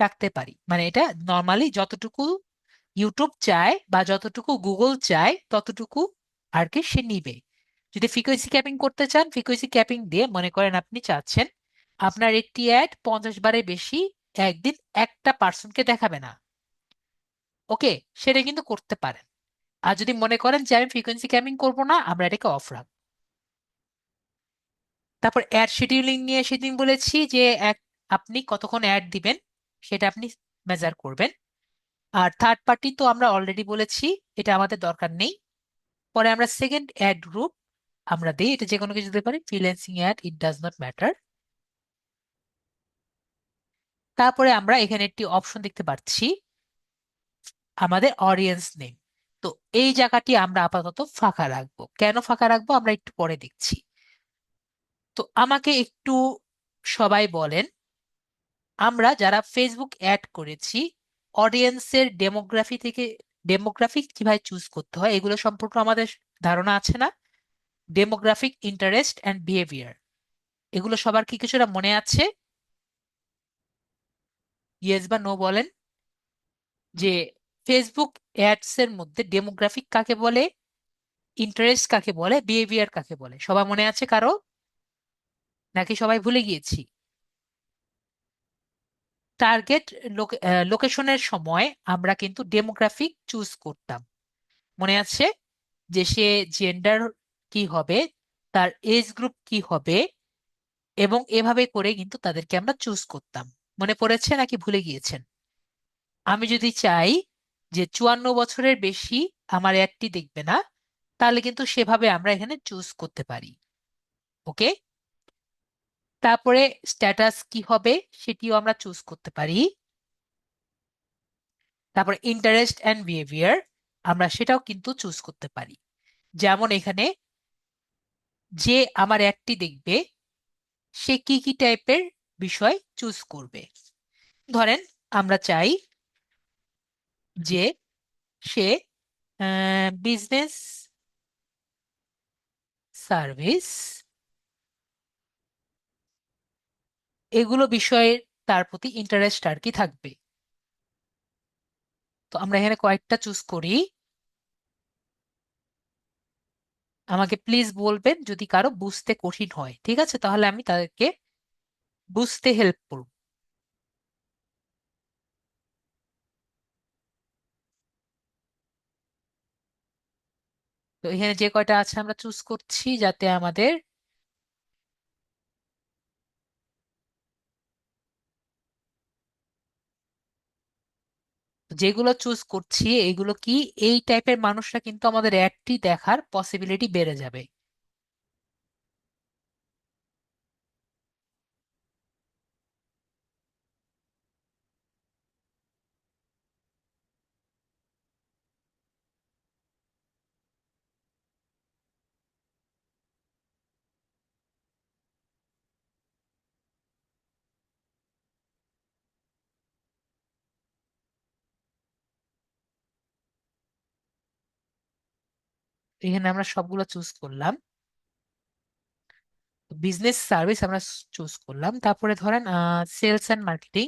রাখতে পারি। মানে এটা নর্মালি যতটুকু ইউটিউব চায় বা যতটুকু গুগল চায় ততটুকু আর কি সে নিবে। যদি ফ্রিকোয়েন্সি ক্যাপিং করতে চান, ফ্রিকোয়েন্সি ক্যাপিং দিয়ে মনে করেন আপনি চাচ্ছেন আপনার একটি অ্যাড 50 বারের বেশি একদিন একটা পার্সনকে দেখাবে না। ওকে, সেটা কিন্তু করতে পারেন। আর যদি মনে করেন যে আমি ফ্রিকোয়েন্সি ক্যাপিং করবো না, আমরা এটাকে অফ রাখবো। তারপর অ্যাড শিডিউলিং নিয়ে সেদিন বলেছি যে এক আপনি কতক্ষণ অ্যাড দিবেন সেটা আপনি মেজার করবেন। আর থার্ড পার্টি তো আমরা অলরেডি বলেছি এটা আমাদের দরকার নেই। পরে আমরা সেকেন্ড অ্যাড গ্রুপ আমরা দিই, এটা যে কোনো কিছু দিতে পারি, freelancing ad, it does not matter. তারপরে আমরা এখানে একটি অপশন দেখতে পাচ্ছি আমাদের অডিয়েন্স নেম। তো এই জায়গাটি আমরা আপাতত ফাঁকা রাখবো। কেন ফাঁকা রাখবো আমরা একটু পরে দেখছি। তো আমাকে একটু সবাই বলেন, আমরা যারা ফেসবুক অ্যাড করেছি অডিয়েন্সের ডেমোগ্রাফিক কিভাবে চুজ করতে হয় এগুলো সম্পর্কে আমাদের ধারণা আছে না? ডেমোগ্রাফিক, ইন্টারেস্ট অ্যান্ড বিহেভিয়ার, এগুলো সবার কি কিছুটা মনে আছে? ইয়েস বা নো বলেন। যে ফেসবুক অ্যাডস এর মধ্যে ডেমোগ্রাফিক কাকে বলে, ইন্টারেস্ট কাকে বলে, বিহেভিয়ার কাকে বলে, সবার মনে আছে কারো, নাকি সবাই ভুলে গিয়েছি? টার্গেট লোকেশনের সময় আমরা কিন্তু ডেমোগ্রাফিক চুজ করতাম, মনে আছে? যে সে জেন্ডার কি হবে, তার এজ গ্রুপ কি হবে, এবং এভাবে করে কিন্তু তাদেরকে আমরা চুজ করতাম। মনে পড়েছে নাকি ভুলে গিয়েছেন? আমি যদি চাই যে 54 বছরের বেশি আমার অ্যাডটি দেখবে না, তাহলে কিন্তু সেভাবে আমরা এখানে চুজ করতে পারি। ওকে। তারপরে স্ট্যাটাস কি হবে সেটিও আমরা চুজ করতে পারি। তারপরে ইন্টারেস্ট অ্যান্ড বিহেভিয়ার আমরা সেটাও কিন্তু চুজ করতে পারি। যেমন এখানে যে আমার অ্যাডটি দেখবে সে কি কি টাইপের বিষয় চুজ করবে। ধরেন আমরা চাই যে সে বিজনেস সার্ভিস এগুলো বিষয়ে তার প্রতি ইন্টারেস্ট আর কি থাকবে। তো আমরা এখানে কয়েকটা চুজ করি। আমাকে প্লিজ বলবেন যদি কারো বুঝতে কঠিন হয়, ঠিক আছে? তাহলে আমি তাদেরকে বুঝতে হেল্প করব। তো এখানে যে কয়টা আছে আমরা চুজ করছি যাতে আমাদের যেগুলো চুজ করছি এগুলো কি, এই টাইপের মানুষরা কিন্তু আমাদের অ্যাডটি দেখার পসিবিলিটি বেড়ে যাবে। এখানে আমরা সবগুলো চুজ করলাম। বিজনেস সার্ভিস আমরা চুজ করলাম। তারপরে ধরেন সেলস অ্যান্ড মার্কেটিং।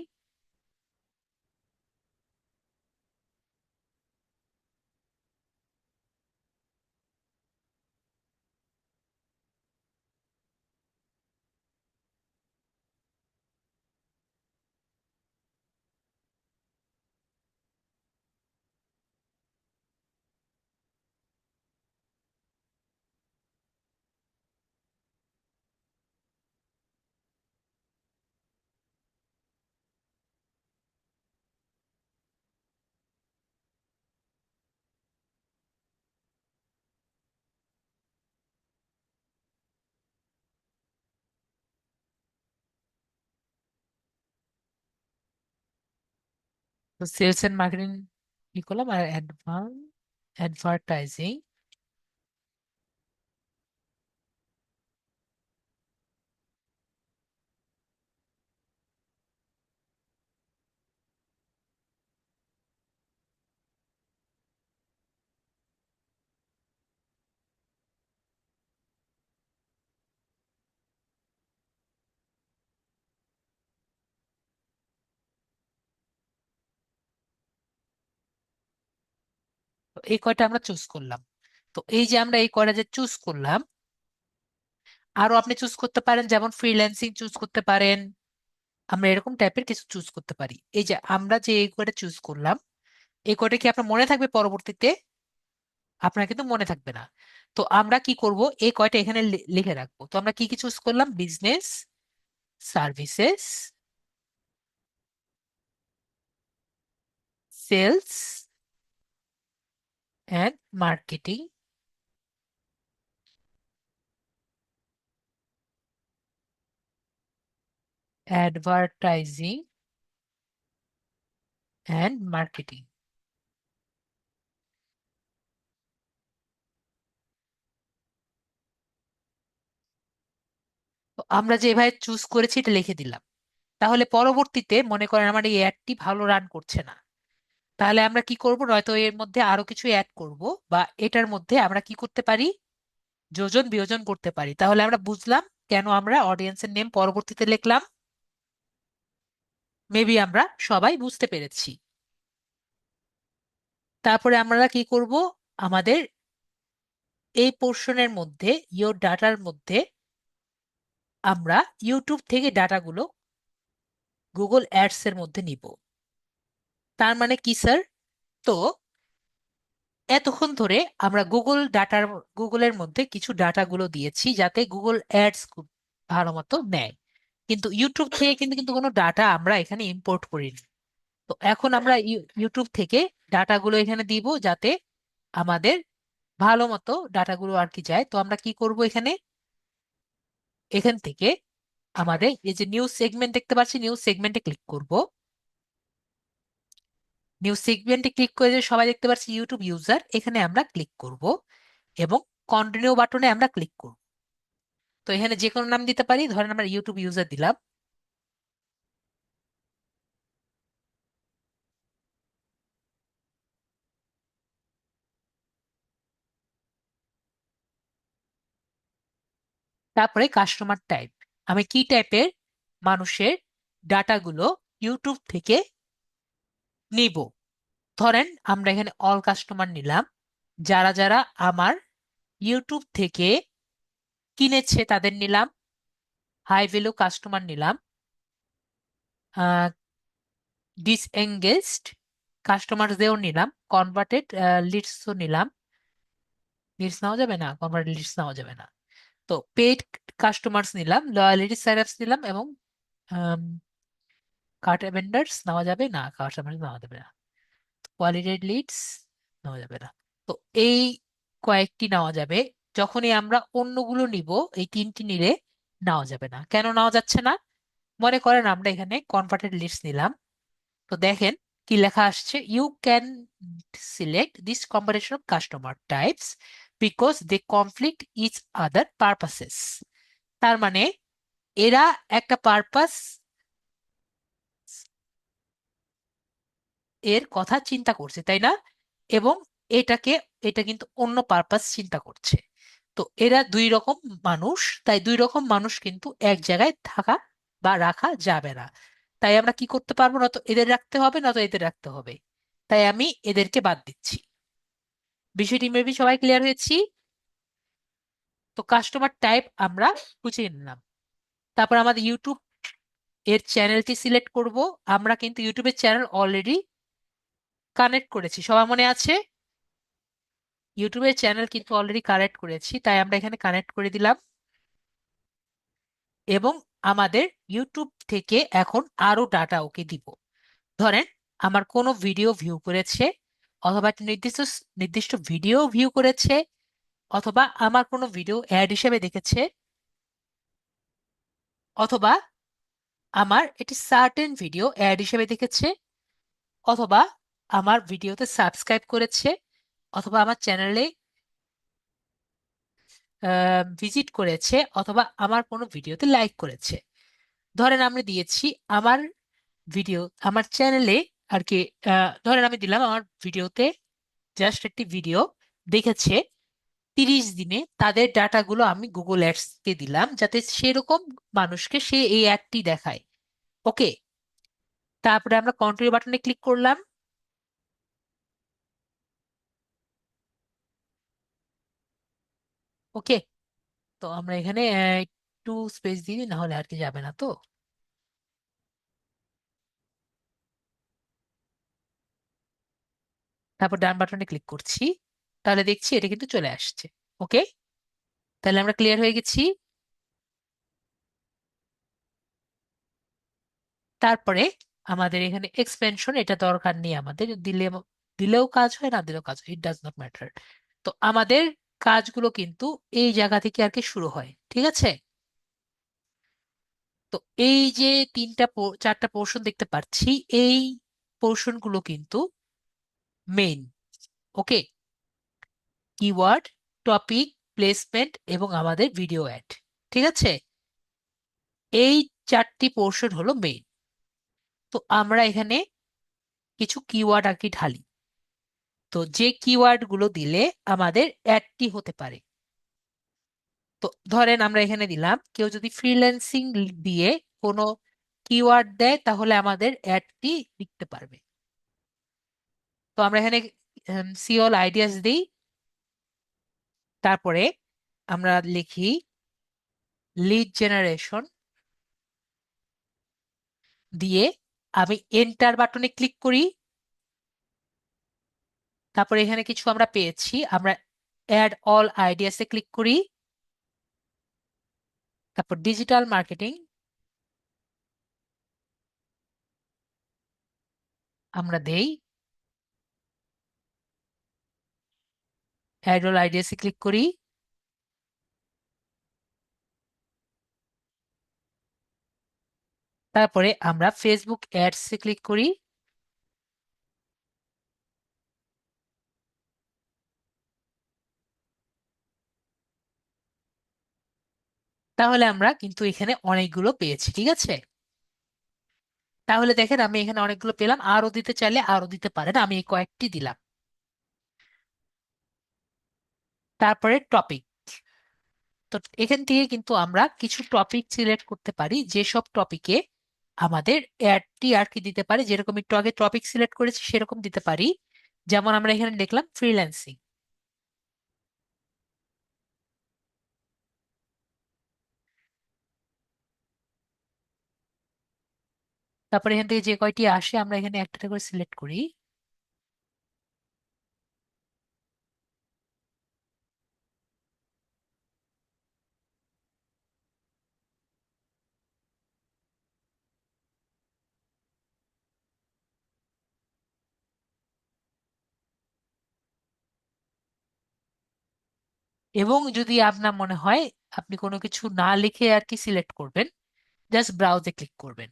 তো সেলস অ্যান্ড মার্কেটিং কি করলাম, আর অ্যাডভার্টাইজিং। তো এই কয়টা আমরা চুজ করলাম। তো এই যে আমরা এই কয়টা যে চুজ করলাম, আরো আপনি চুজ করতে পারেন, যেমন ফ্রিল্যান্সিং চুজ করতে পারেন। আমরা এরকম টাইপের কিছু চুজ করতে পারি। এই যে আমরা যে এই কয়টা চুজ করলাম, এই কয়টা কি আপনার মনে থাকবে পরবর্তীতে? আপনার কিন্তু মনে থাকবে না। তো আমরা কি করব, এই কয়টা এখানে লিখে রাখবো। তো আমরা কি কি চুজ করলাম? Business services, sales and marketing, advertising and marketing. তো আমরা যে এভাবে চুজ করেছি এটা লিখে দিলাম। তাহলে পরবর্তীতে মনে করেন আমার এই অ্যাডটি ভালো রান করছে না, তাহলে আমরা কি করব, নয়তো এর মধ্যে আরো কিছু অ্যাড করব, বা এটার মধ্যে আমরা কি করতে পারি, যোজন বিয়োজন করতে পারি। তাহলে আমরা বুঝলাম কেন আমরা অডিয়েন্সের নেম পরবর্তীতে লিখলাম। মেবি আমরা সবাই বুঝতে পেরেছি। তারপরে আমরা কি করব, আমাদের এই পোর্শনের মধ্যে, ইয়োর ডাটার মধ্যে আমরা ইউটিউব থেকে ডাটাগুলো গুগল অ্যাডস এর মধ্যে নিব। তার মানে কি স্যার? তো এতক্ষণ ধরে আমরা গুগলের মধ্যে কিছু ডাটাগুলো দিয়েছি যাতে গুগল অ্যাডস খুব ভালো মতো নেয়, কিন্তু ইউটিউব থেকে কিন্তু কিন্তু কোনো ডাটা আমরা এখানে ইম্পোর্ট করিনি। তো এখন আমরা ইউটিউব থেকে ডাটাগুলো এখানে দিব যাতে আমাদের ভালো মতো ডাটাগুলো আর কি যায়। তো আমরা কি করব, এখানে এখান থেকে আমাদের এই যে নিউজ সেগমেন্ট দেখতে পাচ্ছি, নিউজ সেগমেন্টে ক্লিক করব। নিউজ সেগমেন্টে ক্লিক করে যে সবাই দেখতে পাচ্ছি ইউটিউব ইউজার, এখানে আমরা ক্লিক করব এবং কন্টিনিউ বাটনে আমরা ক্লিক করব। তো এখানে যে কোনো নাম দিতে পারি, ধরেন আমরা ইউটিউব ইউজার দিলাম। তারপরে কাস্টমার টাইপ, আমি কি টাইপের মানুষের ডাটাগুলো ইউটিউব থেকে নিব। ধরেন আমরা এখানে অল কাস্টমার নিলাম, যারা যারা আমার ইউটিউব থেকে কিনেছে তাদের নিলাম। হাই ভ্যালু কাস্টমার নিলাম। ডিসএঙ্গেজড কাস্টমারদেরও নিলাম। কনভার্টেড লিডসও নিলাম। লিডস নেওয়া যাবে না, কনভার্টেড লিডস নেওয়া যাবে না। তো পেইড কাস্টমার্স নিলাম, লয়ালিটি সাইন আপস নিলাম, এবং কার্ট ভেন্ডার্স নেওয়া যাবে না, কাস্টমার নেওয়া যাবে না। কোয়ালিটেড লিডস নেওয়া যাবে না। তো এই কয়েকটি নেওয়া যাবে। যখনই আমরা অন্যগুলো নিব, এই তিনটি নিলে নেওয়া যাবে না। কেন নেওয়া যাচ্ছে না? মনে করেন আমরা এখানে কনভার্টেড লিডস নিলাম। তো দেখেন কি লেখা আসছে, you can select this combination of customer types because they conflict each other purposes. তার মানে এরা একটা পারপাস এর কথা চিন্তা করছে, তাই না? এবং এটাকে, এটা কিন্তু অন্য পারপাস চিন্তা করছে। তো এরা দুই রকম মানুষ, তাই দুই রকম মানুষ কিন্তু এক জায়গায় থাকা বা রাখা যাবে না। তাই আমরা কি করতে পারবো, না তো এদের রাখতে হবে, না তো এদের রাখতে হবে। তাই আমি এদেরকে বাদ দিচ্ছি। বিষয়টি মেবি সবাই ক্লিয়ার হয়েছি। তো কাস্টমার টাইপ আমরা খুঁজে নিলাম। তারপর আমাদের ইউটিউব এর চ্যানেলটি সিলেক্ট করব। আমরা কিন্তু ইউটিউবের চ্যানেল অলরেডি কানেক্ট করেছি, সবার মনে আছে? ইউটিউবের চ্যানেল কিন্তু অলরেডি কানেক্ট করেছি, তাই আমরা এখানে কানেক্ট করে দিলাম। এবং আমাদের ইউটিউব থেকে এখন আরো ডাটা ওকে দিব। ধরেন আমার কোনো ভিডিও ভিউ করেছে, অথবা একটা নির্দিষ্ট নির্দিষ্ট ভিডিও ভিউ করেছে, অথবা আমার কোনো ভিডিও অ্যাড হিসেবে দেখেছে, অথবা আমার এটি সার্টেন ভিডিও অ্যাড হিসেবে দেখেছে, অথবা আমার ভিডিওতে সাবস্ক্রাইব করেছে, অথবা আমার চ্যানেলে ভিজিট করেছে, অথবা আমার কোনো ভিডিওতে লাইক করেছে। ধরেন আমি দিয়েছি আমার ভিডিও, আমার চ্যানেলে আর কি, ধরেন আমি দিলাম আমার ভিডিওতে জাস্ট একটি ভিডিও দেখেছে 30 দিনে, তাদের ডাটাগুলো আমি গুগল অ্যাডস কে দিলাম যাতে সেরকম মানুষকে সে এই অ্যাডটি দেখায়। ওকে। তারপরে আমরা কন্টিনিউ বাটনে ক্লিক করলাম। ওকে। তো আমরা এখানে একটু স্পেস দিই, না হলে আর কি যাবে না। তো তারপর ডান বাটনে ক্লিক করছি, তাহলে দেখছি এটা কিন্তু চলে আসছে। ওকে, তাহলে আমরা ক্লিয়ার হয়ে গেছি। তারপরে আমাদের এখানে এক্সপেনশন, এটা দরকার নেই আমাদের, দিলেও কাজ হয়, না দিলেও কাজ হয়, ইট ডাজ নট ম্যাটার। তো আমাদের কাজগুলো কিন্তু এই জায়গা থেকে আর কি শুরু হয়, ঠিক আছে? তো এই যে চারটা পোর্শন দেখতে পাচ্ছি, এই পোর্শন গুলো কিন্তু মেইন। ওকে, কিওয়ার্ড, টপিক, প্লেসমেন্ট এবং আমাদের ভিডিও অ্যাড, ঠিক আছে? এই চারটি পোর্শন হলো মেইন। তো আমরা এখানে কিছু কিওয়ার্ড আর কি ঢালি। তো যে কিওয়ার্ড গুলো দিলে আমাদের অ্যাডটি হতে পারে, তো ধরেন আমরা এখানে দিলাম, কেউ যদি ফ্রিল্যান্সিং দিয়ে কোনো কিওয়ার্ড দেয় তাহলে আমাদের অ্যাডটি লিখতে পারবে। তো আমরা এখানে সি অল আইডিয়াস দিই, তারপরে আমরা লিখি লিড জেনারেশন দিয়ে আমি এন্টার বাটনে ক্লিক করি। তারপরে এখানে কিছু আমরা পেয়েছি, আমরা অ্যাড অল আইডিয়াসে ক্লিক করি। তারপর ডিজিটাল মার্কেটিং আমরা দেই, অ্যাড অল আইডিয়াসে ক্লিক করি। তারপরে আমরা ফেসবুক অ্যাডসে ক্লিক করি। তাহলে আমরা কিন্তু এখানে অনেকগুলো পেয়েছি, ঠিক আছে। তাহলে দেখেন আমি এখানে অনেকগুলো পেলাম, আরো দিতে চাইলে আরো দিতে পারেন, আমি এই কয়েকটি দিলাম। তারপরে টপিক, তো এখান থেকে কিন্তু আমরা কিছু টপিক সিলেক্ট করতে পারি, যেসব টপিকে আমাদের অ্যাডটি আর কি দিতে পারি, যেরকম একটু আগে টপিক সিলেক্ট করেছি সেরকম দিতে পারি। যেমন আমরা এখানে দেখলাম ফ্রিল্যান্সিং। তারপরে এখান থেকে যে কয়টি আসে আমরা এখানে একটা করে সিলেক্ট করি। এবং যদি আপনার মনে হয় আপনি কোনো কিছু না লিখে আর কি সিলেক্ট করবেন, জাস্ট ব্রাউজে ক্লিক করবেন।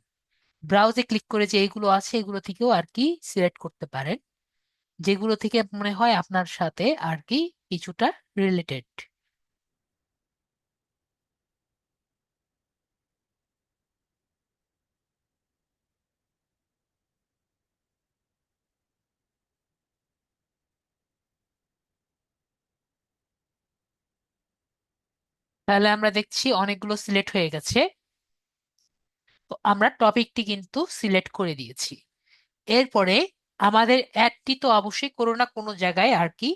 ব্রাউজে ক্লিক করে যে এইগুলো আছে এগুলো থেকেও আর কি সিলেক্ট করতে পারেন, যেগুলো থেকে মনে হয় আপনার সাথে আর কি কিছুটা রিলেটেড। তাহলে আমরা দেখছি অনেকগুলো সিলেক্ট হয়ে গেছে। তো আমরা টপিকটি কিন্তু সিলেক্ট করে দিয়েছি। এরপরে আমাদের অ্যাডটি তো অবশ্যই কোনো না কোনো জায়গায় আর কি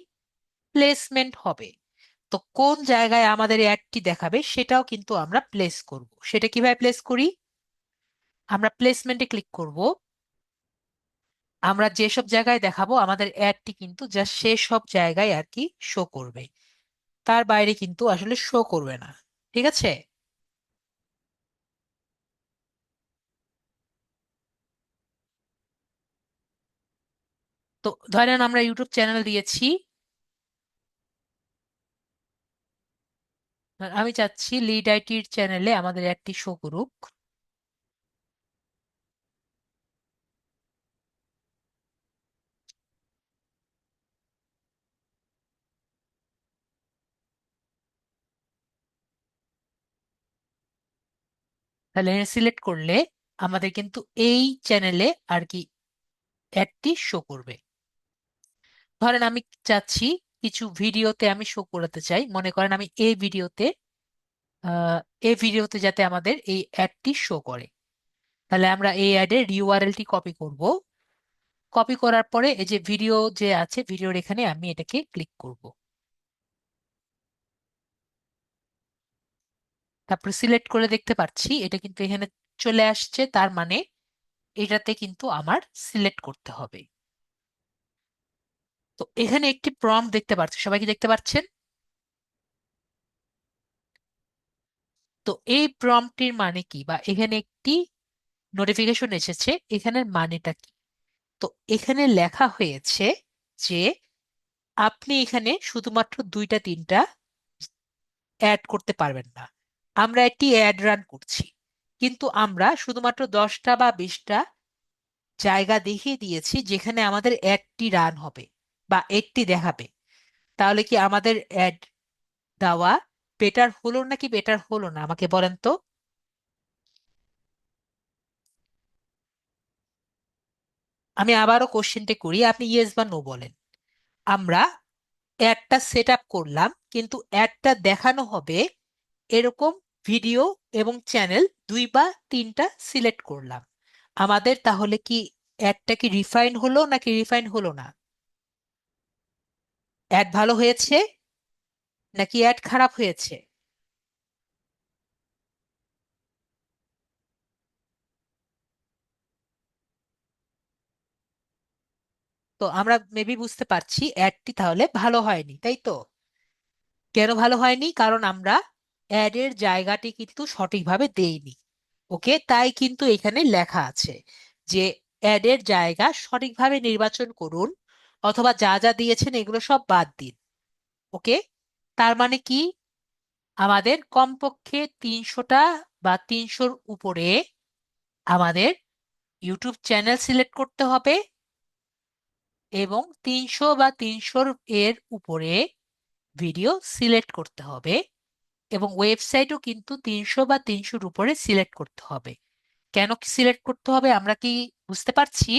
প্লেসমেন্ট হবে। তো কোন জায়গায় আমাদের অ্যাডটি দেখাবে সেটাও কিন্তু আমরা প্লেস করব। সেটা কিভাবে প্লেস করি? আমরা প্লেসমেন্টে ক্লিক করব। আমরা যেসব জায়গায় দেখাবো আমাদের অ্যাডটি কিন্তু জাস্ট সেসব জায়গায় আর কি শো করবে, তার বাইরে কিন্তু আসলে শো করবে না, ঠিক আছে। তো ধরেন আমরা ইউটিউব চ্যানেল দিয়েছি, আমি চাচ্ছি লিড আইটির চ্যানেলে আমাদের অ্যাডটি শো করুক। তাহলে সিলেক্ট করলে আমাদের কিন্তু এই চ্যানেলে আর কি অ্যাডটি শো করবে। ধরেন আমি চাচ্ছি কিছু ভিডিওতে আমি শো করাতে চাই, মনে করেন আমি আহ, এই ভিডিওতে যাতে আমাদের এই অ্যাডটি শো করে। তাহলে আমরা এই অ্যাডের ইউআরএলটি কপি করব। কপি করার পরে এই যে ভিডিও যে আছে ভিডিওর এখানে আমি এটাকে ক্লিক করব। তারপরে সিলেক্ট করে দেখতে পাচ্ছি এটা কিন্তু এখানে চলে আসছে, তার মানে এটাতে কিন্তু আমার সিলেক্ট করতে হবে। তো এখানে একটি প্রম্পট দেখতে পাচ্ছি, সবাই কি দেখতে পাচ্ছেন? তো এই প্রম্পটটির মানে কি, বা এখানে একটি নোটিফিকেশন এসেছে, এখানের মানেটা কি? তো এখানে লেখা হয়েছে যে আপনি এখানে শুধুমাত্র দুইটা তিনটা অ্যাড করতে পারবেন না। আমরা একটি অ্যাড রান করছি, কিন্তু আমরা শুধুমাত্র 10টা বা 20টা জায়গা দেখিয়ে দিয়েছি যেখানে আমাদের অ্যাডটি রান হবে বা অ্যাডটি দেখাবে। তাহলে কি আমাদের অ্যাড দেওয়া বেটার হলো নাকি বেটার হলো না, আমাকে বলেন তো। আমি আবারও কোশ্চেনটা করি, আপনি ইয়েস বা নো বলেন। আমরা অ্যাডটা সেট আপ করলাম, কিন্তু অ্যাডটা দেখানো হবে এরকম ভিডিও এবং চ্যানেল 2 বা 3টা সিলেক্ট করলাম। আমাদের তাহলে কি অ্যাডটা কি রিফাইন হলো নাকি রিফাইন হলো না? অ্যাড ভালো হয়েছে নাকি অ্যাড খারাপ হয়েছে? তো আমরা মেবি বুঝতে পারছি অ্যাডটি তাহলে ভালো হয়নি, তাই তো? কেন ভালো হয়নি? কারণ আমরা অ্যাডের জায়গাটি কিন্তু সঠিকভাবে দেইনি। ওকে, তাই কিন্তু এখানে লেখা আছে যে অ্যাডের জায়গা সঠিকভাবে নির্বাচন করুন, অথবা যা যা দিয়েছেন এগুলো সব বাদ দিন। ওকে, তার মানে কি? আমাদের কমপক্ষে 300টা বা 300-র উপরে আমাদের ইউটিউব চ্যানেল সিলেক্ট করতে হবে, এবং 300 বা 300 এর উপরে ভিডিও সিলেক্ট করতে হবে, এবং ওয়েবসাইটও কিন্তু 300 বা 300-র উপরে সিলেক্ট করতে হবে। কেন সিলেক্ট করতে হবে আমরা কি বুঝতে পারছি?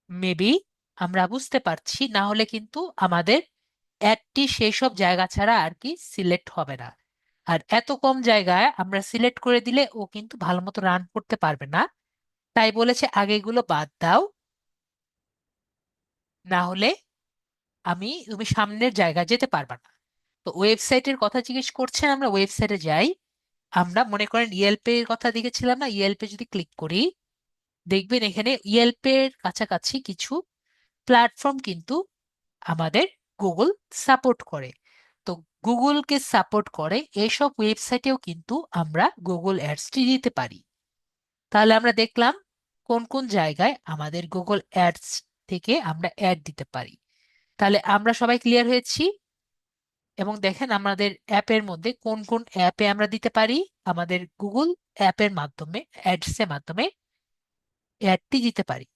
মেবি আমরা বুঝতে পারছি, না হলে কিন্তু আমাদের অ্যাডটি সেই সব জায়গা ছাড়া আর কি সিলেক্ট হবে না। আর এত কম জায়গায় আমরা সিলেক্ট করে দিলে ও কিন্তু ভালো মতো রান করতে পারবে না। তাই বলেছে আগে এগুলো বাদ দাও, না হলে তুমি সামনের জায়গায় যেতে পারবে না। তো ওয়েবসাইটের কথা জিজ্ঞেস করছেন, আমরা ওয়েবসাইটে যাই। আমরা মনে করেন ইয়েলপের কথা দেখেছিলাম না, ইয়েলপে যদি ক্লিক করি, দেখবেন এখানে ইয়েলপের কাছাকাছি কিছু প্ল্যাটফর্ম কিন্তু আমাদের গুগল সাপোর্ট করে। তো গুগলকে সাপোর্ট করে এইসব ওয়েবসাইটেও কিন্তু আমরা গুগল অ্যাডসটি দিতে পারি। তাহলে আমরা দেখলাম কোন কোন জায়গায় আমাদের গুগল অ্যাডস থেকে আমরা অ্যাড দিতে পারি। তাহলে আমরা সবাই ক্লিয়ার হয়েছি। এবং দেখেন আমাদের অ্যাপের মধ্যে কোন কোন অ্যাপে আমরা দিতে পারি, আমাদের গুগল অ্যাপের মাধ্যমে, অ্যাডস এর মাধ্যমে অ্যাডটি দিতে পারি।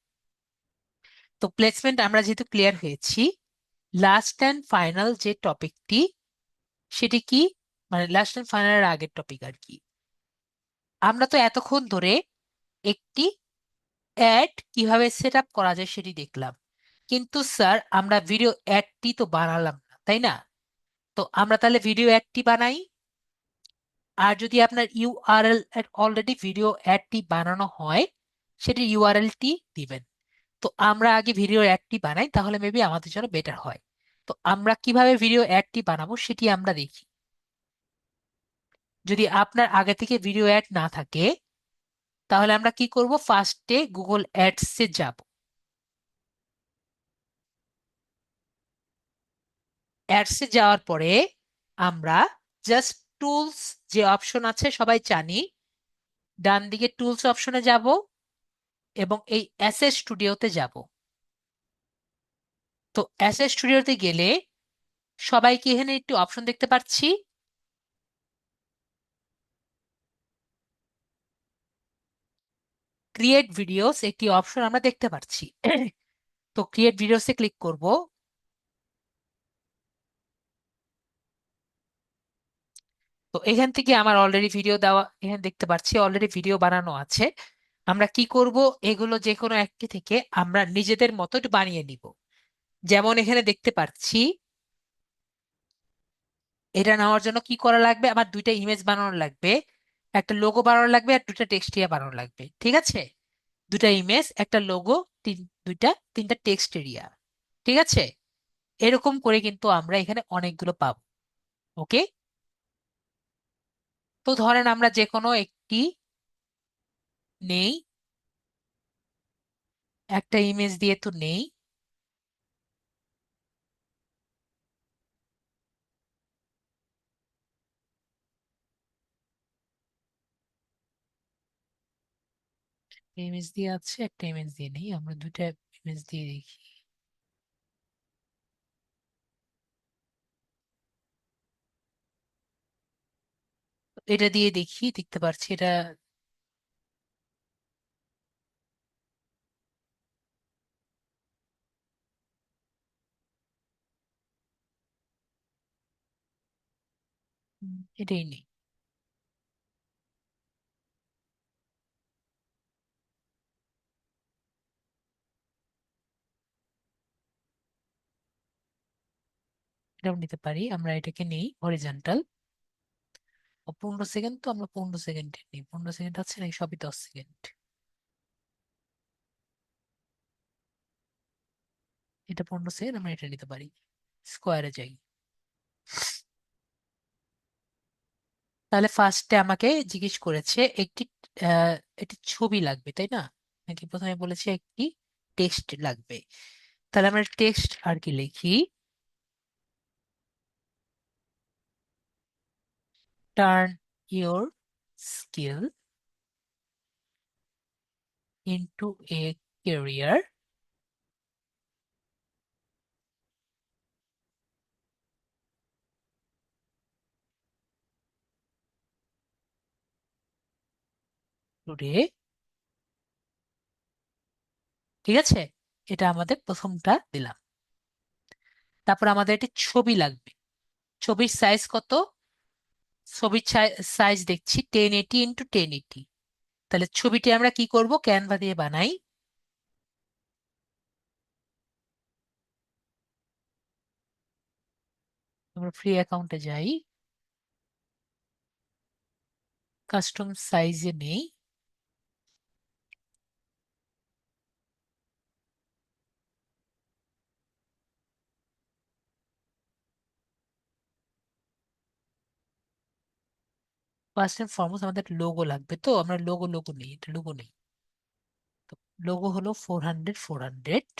তো প্লেসমেন্ট আমরা যেহেতু ক্লিয়ার হয়েছি, লাস্ট অ্যান্ড ফাইনাল যে টপিকটি, সেটি কি? মানে লাস্ট অ্যান্ড ফাইনালের আগের টপিক আর কি। আমরা তো এতক্ষণ ধরে একটি অ্যাড কিভাবে সেট আপ করা যায় সেটি দেখলাম, কিন্তু স্যার আমরা ভিডিও অ্যাডটি তো বানালাম না, তাই না? তো আমরা তাহলে ভিডিও অ্যাডটি বানাই। আর যদি আপনার ইউআরএল অলরেডি ভিডিও অ্যাডটি বানানো হয়, সেটির ইউআরএলটি দিবেন। তো আমরা আগে ভিডিও অ্যাডটি বানাই, তাহলে মেবি আমাদের জন্য বেটার হয়। তো আমরা কিভাবে ভিডিও অ্যাডটি বানাবো সেটি আমরা দেখি। যদি আপনার আগে থেকে ভিডিও অ্যাড না থাকে, তাহলে আমরা কি করব? ফার্স্টে গুগল অ্যাডসে যাব। অ্যাডসে যাওয়ার পরে আমরা জাস্ট টুলস যে অপশন আছে সবাই জানি, ডান দিকে টুলস অপশনে যাব এবং এই এসএস স্টুডিওতে যাব। তো এসএস স্টুডিওতে গেলে সবাইকে এখানে একটি অপশন দেখতে পাচ্ছি, ক্রিয়েট ভিডিওস একটি অপশন আমরা দেখতে পাচ্ছি। তো ক্রিয়েট ভিডিওসে ক্লিক করব। তো এখান থেকে আমার অলরেডি ভিডিও দেওয়া, এখানে দেখতে পাচ্ছি অলরেডি ভিডিও বানানো আছে। আমরা কি করব? এগুলো যে কোনো একটি থেকে আমরা নিজেদের মতো একটু বানিয়ে নিব। যেমন এখানে দেখতে পাচ্ছি, এটা নেওয়ার জন্য কি করা লাগবে? আমার দুইটা ইমেজ বানানো লাগবে, একটা লোগো বানানো লাগবে, আর দুইটা টেক্সটিয়া বানানো লাগবে। ঠিক আছে, দুটা ইমেজ, একটা লোগো, দুইটা তিনটা টেক্সট এরিয়া। ঠিক আছে, এরকম করে কিন্তু আমরা এখানে অনেকগুলো পাবো। ওকে, তো ধরেন আমরা যে কোনো একটি নেই, একটা ইমেজ দিয়ে তো নেই। ইমেজ দিয়ে আছে, একটা ইমেজ দিয়ে নেই, আমরা দুইটা ইমেজ দিয়ে দেখি। এটা দিয়ে দেখি, দেখতে পাচ্ছি এটা। এটাই নেই। এটাও নিতে পারি, আমরা এটাকে নেই হরিজন্টাল। 15 সেকেন্ড, তো আমরা 15 সেকেন্ড নেই। 15 সেকেন্ড আছে নাকি? সবই 10 সেকেন্ড। এটা 15 সেকেন্ড, আমরা এটা নিতে পারি। স্কোয়ারে যাই। তাহলে ফার্স্টে আমাকে জিজ্ঞেস করেছে একটি আহ, একটি ছবি লাগবে, তাই না? নাকি প্রথমে বলেছে একটি টেক্সট লাগবে? তাহলে আমরা টেক্সট আর কি লিখি? Turn your skill into a career today. ঠিক আছে, এটা আমাদের প্রথমটা দিলাম। তারপর আমাদের একটি ছবি লাগবে। ছবির সাইজ কত? ছবির সাইজ দেখছি 1080 × 1080। তাহলে ছবিটি আমরা কি করব, ক্যানভা দিয়ে বানাই। আমরা ফ্রি অ্যাকাউন্টে যাই, কাস্টম সাইজে নেই। ফার্স্ট এন্ড ফরমোস্ট আমাদের লোগো লাগবে, তো আমরা লোগো লোগো নেই, এটা লোগো নেই। তো লোগো হলো 400 400।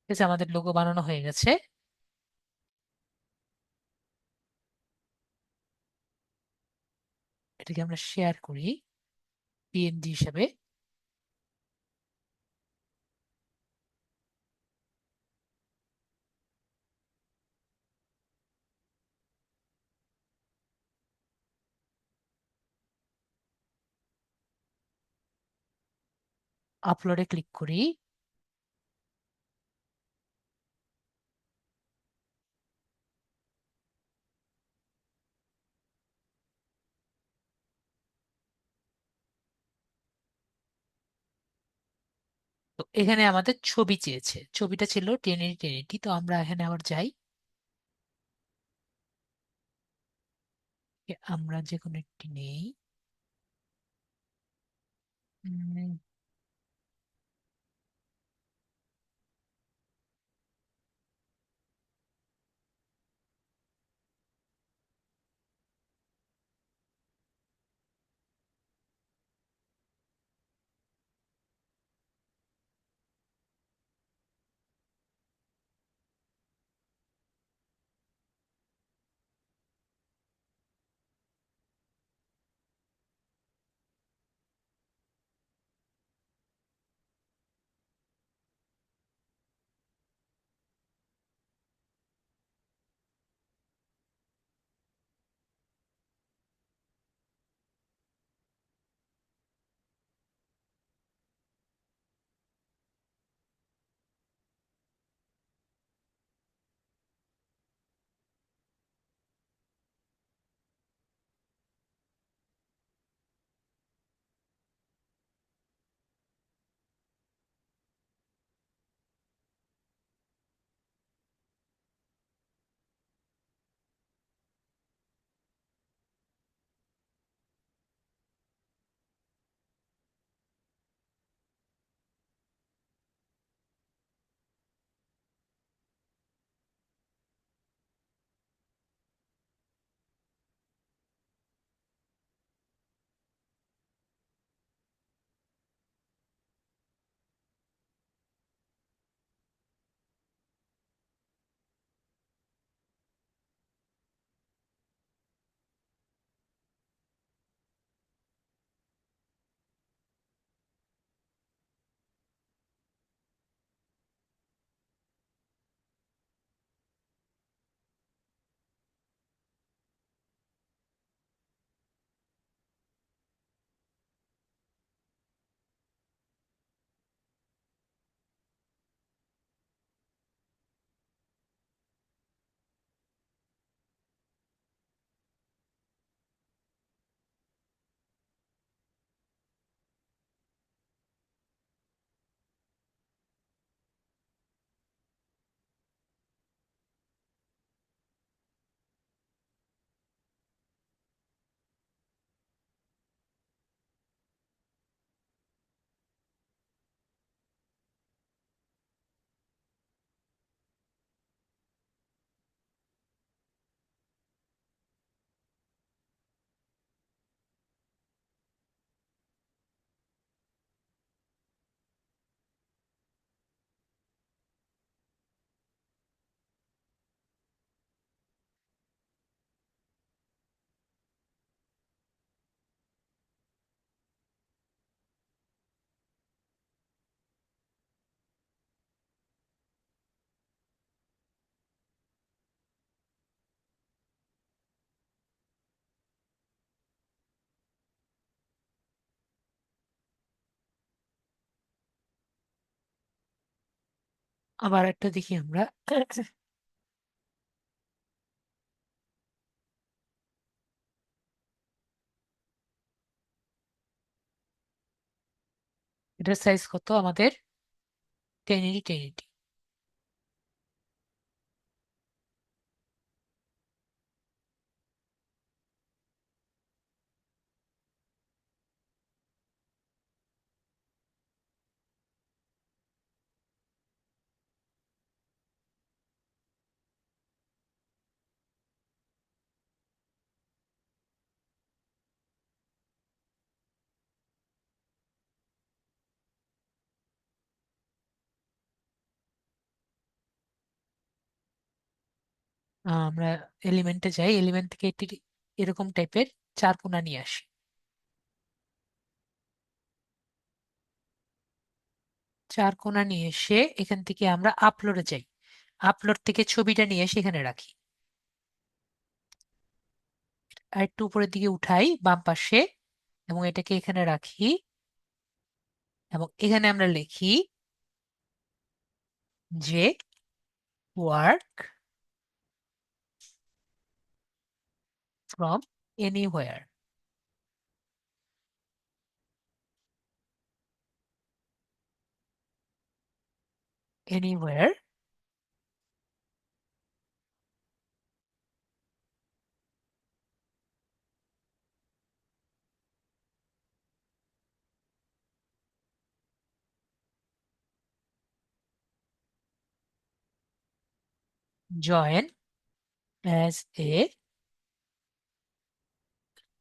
ঠিক আছে, আমাদের লোগো বানানো হয়ে গেছে। এটাকে আমরা শেয়ার করি পিএনজি হিসাবে। আপলোডে ক্লিক করি। তো এখানে আমাদের ছবি চেয়েছে, ছবিটা ছিল 1080 1080। তো আমরা এখানে আবার যাই, আমরা যে কোনো একটি নেই। উম, আবার একটা দেখি আমরা। এটার সাইজ কত আমাদের? 1080, 1080। আমরা এলিমেন্টে যাই, এলিমেন্ট থেকে এটি এরকম টাইপের চার কোণা নিয়ে আসি। চার কোণা নিয়ে এসে এখান থেকে আমরা আপলোডে যাই। আপলোড থেকে ছবিটা নিয়ে এসে এখানে রাখি। আর একটু উপরের দিকে উঠাই বাম পাশে, এবং এটাকে এখানে রাখি। এবং এখানে আমরা লিখি যে work from anywhere. Anywhere join as a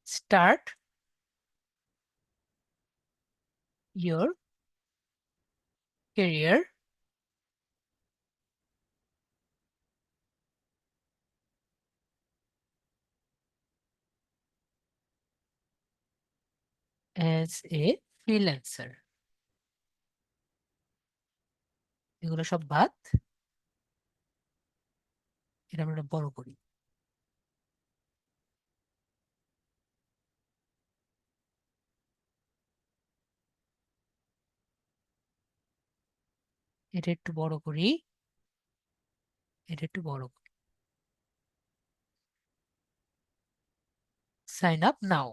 start your career as a freelancer. এগুলো সব বাদ, এটা আমরা বড় করি। এটা একটু বড় করি, এটা একটু বড় করি। Sign up now.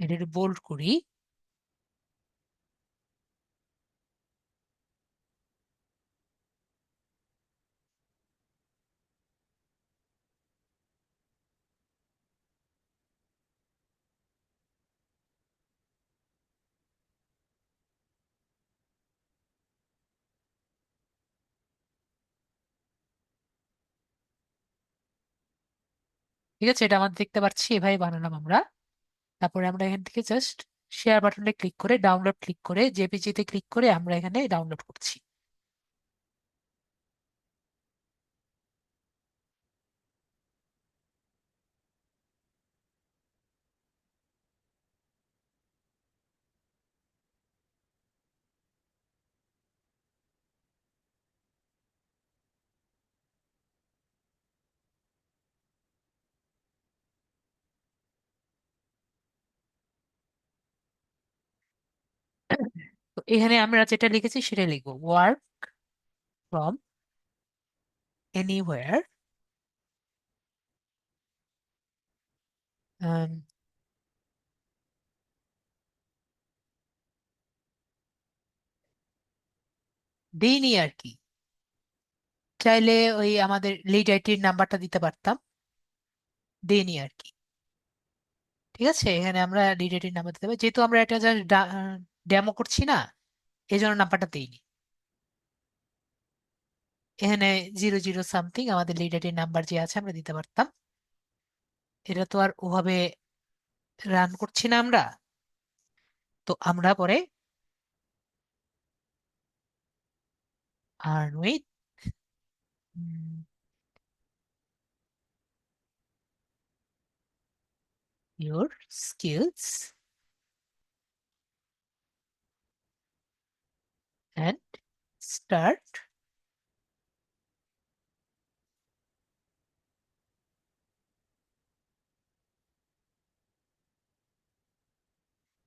এটা একটু বোল্ড করি। ঠিক আছে, এটা আমরা দেখতে পাচ্ছি, এভাবে বানালাম আমরা। তারপরে আমরা এখান থেকে জাস্ট শেয়ার বাটনে ক্লিক করে, ডাউনলোড ক্লিক করে, জেপিজিতে ক্লিক করে আমরা এখানে ডাউনলোড করছি। তো এখানে আমরা যেটা লিখেছি সেটা লিখবো, ওয়ার্ক ফ্রম এনিওয়্যার, দিইনি আর কি। চাইলে ওই আমাদের লিড আইটির নাম্বারটা দিতে পারতাম, দিইনি আর কি। ঠিক আছে, এখানে আমরা লিড আইটির নাম্বার দিতে পারি, যেহেতু আমরা এটা জাস্ট ডেমো করছি না, এই জন্য নাম্বারটা দিইনি। এখানে 00 সামথিং আমাদের লিড আইটির নাম্বার যে আছে আমরা দিতে পারতাম। এটা তো আর ওভাবে রান করছি না আমরা। তো আমরা পরে earn with your skills and start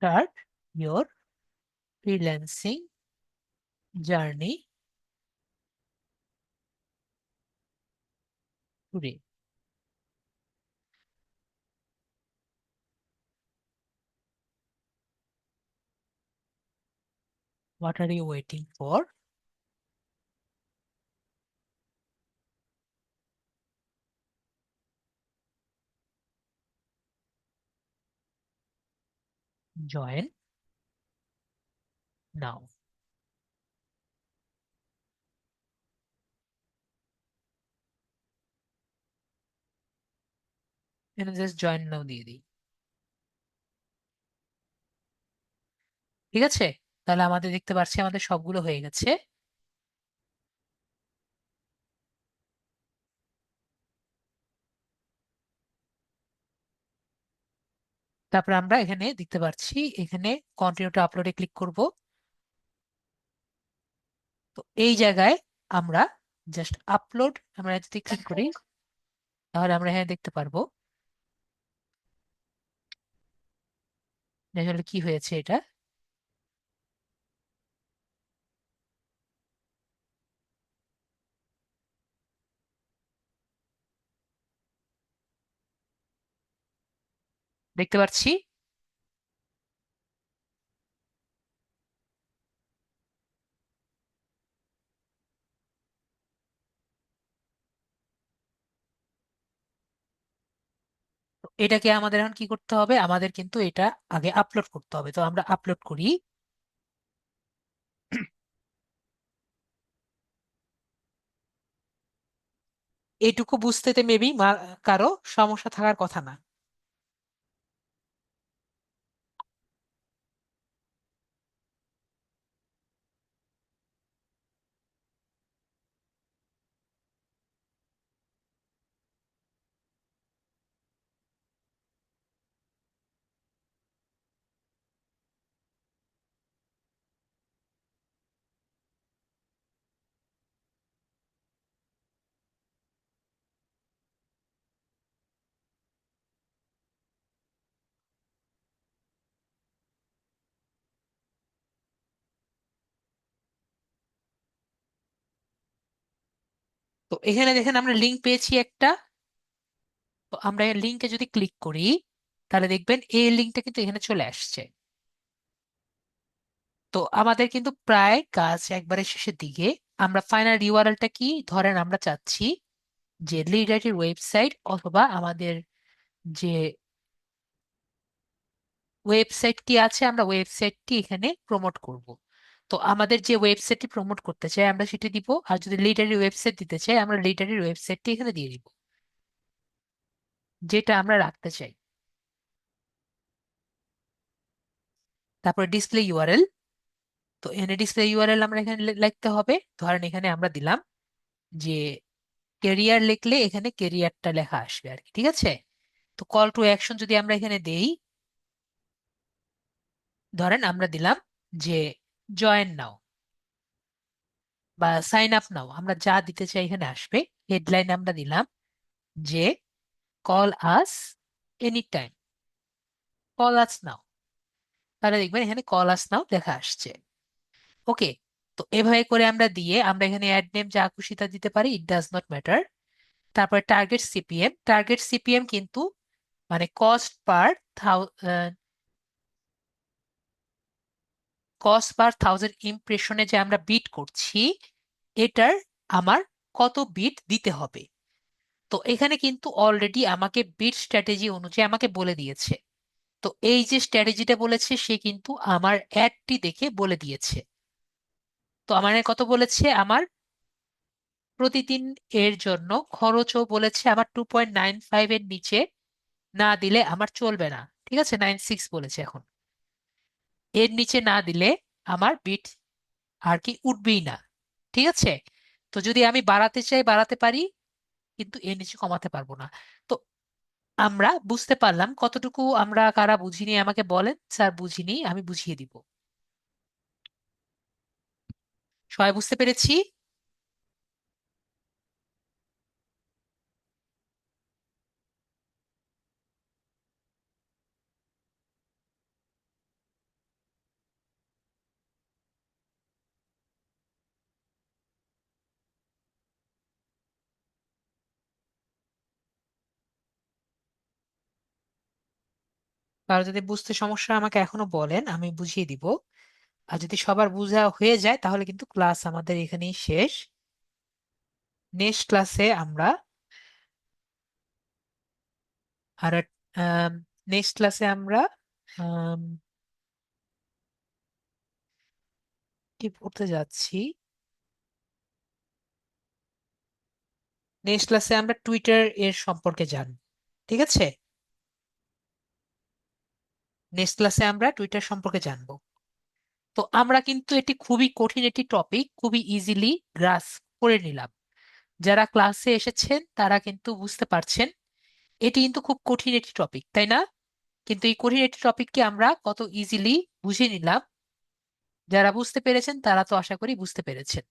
start your freelancing journey today. What are you waiting for? Join now. এখানে জাস্ট জয়েন নাও দিয়ে দিই। ঠিক আছে, তাহলে আমাদের দেখতে পাচ্ছি আমাদের সবগুলো হয়ে গেছে। তারপর আমরা এখানে দেখতে পাচ্ছি, এখানে কন্টিনিউ টু আপলোডে ক্লিক করব। তো এই জায়গায় আমরা জাস্ট আপলোড আমরা যদি ক্লিক করি, তাহলে আমরা এখানে দেখতে পারবো যে আসলে কি হয়েছে এটা। দেখতে পাচ্ছি। তো এটাকে আমাদের এখন কি করতে হবে, আমাদের কিন্তু এটা আগে আপলোড করতে হবে। তো আমরা আপলোড করি। এইটুকু বুঝতেতে মেবি কারো সমস্যা থাকার কথা না। তো এখানে দেখেন আমরা লিঙ্ক পেয়েছি একটা। তো আমরা এই লিঙ্কে যদি ক্লিক করি, তাহলে দেখবেন এই লিঙ্কটা কিন্তু এখানে চলে আসছে। তো আমাদের কিন্তু প্রায় কাজ একবারে শেষের দিকে। আমরা ফাইনাল ইউআরএলটা কি ধরেন আমরা চাচ্ছি যে লিডারের ওয়েবসাইট অথবা আমাদের যে ওয়েবসাইটটি আছে আমরা ওয়েবসাইটটি এখানে প্রমোট করব। তো আমাদের যে ওয়েবসাইটটি প্রমোট করতে চাই আমরা সেটি দিব, আর যদি লিডারের ওয়েবসাইট দিতে চাই আমরা লিডারের ওয়েবসাইটটি এখানে দিয়ে দিব, যেটা আমরা রাখতে চাই। তারপর ডিসপ্লে ইউআরএল। তো এখানে ডিসপ্লে ইউআরএল আমরা এখানে লিখতে হবে। ধরেন এখানে আমরা দিলাম যে কেরিয়ার, লিখলে এখানে কেরিয়ারটা লেখা আসবে আর কি। ঠিক আছে। তো কল টু অ্যাকশন যদি আমরা এখানে দেই, ধরেন আমরা দিলাম যে জয়েন নাও বা সাইন আপ নাও, আমরা যা দিতে চাই এখানে আসবে। হেডলাইন আমরা দিলাম যে call us any time, call us now. তাহলে দেখবেন এখানে কল আস নাও লেখা আসছে। ওকে। তো এভাবে করে আমরা দিয়ে আমরা এখানে অ্যাড নেম যা খুশি তা দিতে পারি, ইট ডাজ নট ম্যাটার। তারপর টার্গেট সিপিএম। টার্গেট সিপিএম কিন্তু মানে কস্ট পার 1000 ইমপ্রেশনে যে আমরা বিট করছি, এটার আমার কত বিট দিতে হবে। তো এখানে কিন্তু অলরেডি আমাকে বিট স্ট্র্যাটেজি অনুযায়ী আমাকে বলে দিয়েছে। তো এই যে স্ট্র্যাটেজিটা বলেছে সে কিন্তু আমার অ্যাডটি দেখে বলে দিয়েছে। তো আমার কত বলেছে, আমার প্রতিদিন এর জন্য খরচও বলেছে আমার 2.95 এর নিচে না দিলে আমার চলবে না। ঠিক আছে, 96 বলেছে এখন। এর নিচে না দিলে আমার বিট আর কি উঠবেই না। ঠিক আছে। তো যদি আমি বাড়াতে চাই বাড়াতে পারি, কিন্তু এর নিচে কমাতে পারবো না। তো আমরা বুঝতে পারলাম কতটুকু আমরা কারা বুঝিনি আমাকে বলেন, স্যার বুঝিনি আমি বুঝিয়ে দিব। সবাই বুঝতে পেরেছি? কারো যদি বুঝতে সমস্যা হয় আমাকে এখনো বলেন, আমি বুঝিয়ে দিব। আর যদি সবার বোঝা হয়ে যায় তাহলে কিন্তু ক্লাস আমাদের এখানেই শেষ। নেক্সট ক্লাসে আমরা আর নেক্সট ক্লাসে আমরা আম, কি পড়তে যাচ্ছি, নেক্সট ক্লাসে আমরা টুইটার এর সম্পর্কে জানব। ঠিক আছে, নেক্সট ক্লাসে আমরা টুইটার সম্পর্কে জানবো। তো আমরা কিন্তু এটি খুবই কঠিন একটি টপিক খুবই ইজিলি গ্রাস করে নিলাম। যারা ক্লাসে এসেছেন তারা কিন্তু বুঝতে পারছেন এটি কিন্তু খুব কঠিন একটি টপিক, তাই না? কিন্তু এই কঠিন একটি টপিককে আমরা কত ইজিলি বুঝে নিলাম। যারা বুঝতে পেরেছেন তারা তো আশা করি বুঝতে পেরেছেন।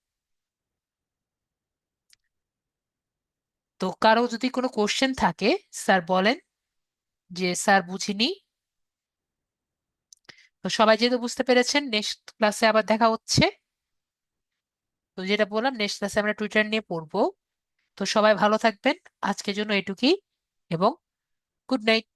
তো কারো যদি কোনো কোশ্চেন থাকে, স্যার বলেন যে স্যার বুঝিনি। তো সবাই যেহেতু বুঝতে পেরেছেন, নেক্সট ক্লাসে আবার দেখা হচ্ছে। তো যেটা বললাম, নেক্সট ক্লাসে আমরা টুইটার নিয়ে পড়বো। তো সবাই ভালো থাকবেন, আজকের জন্য এটুকুই, এবং গুড নাইট।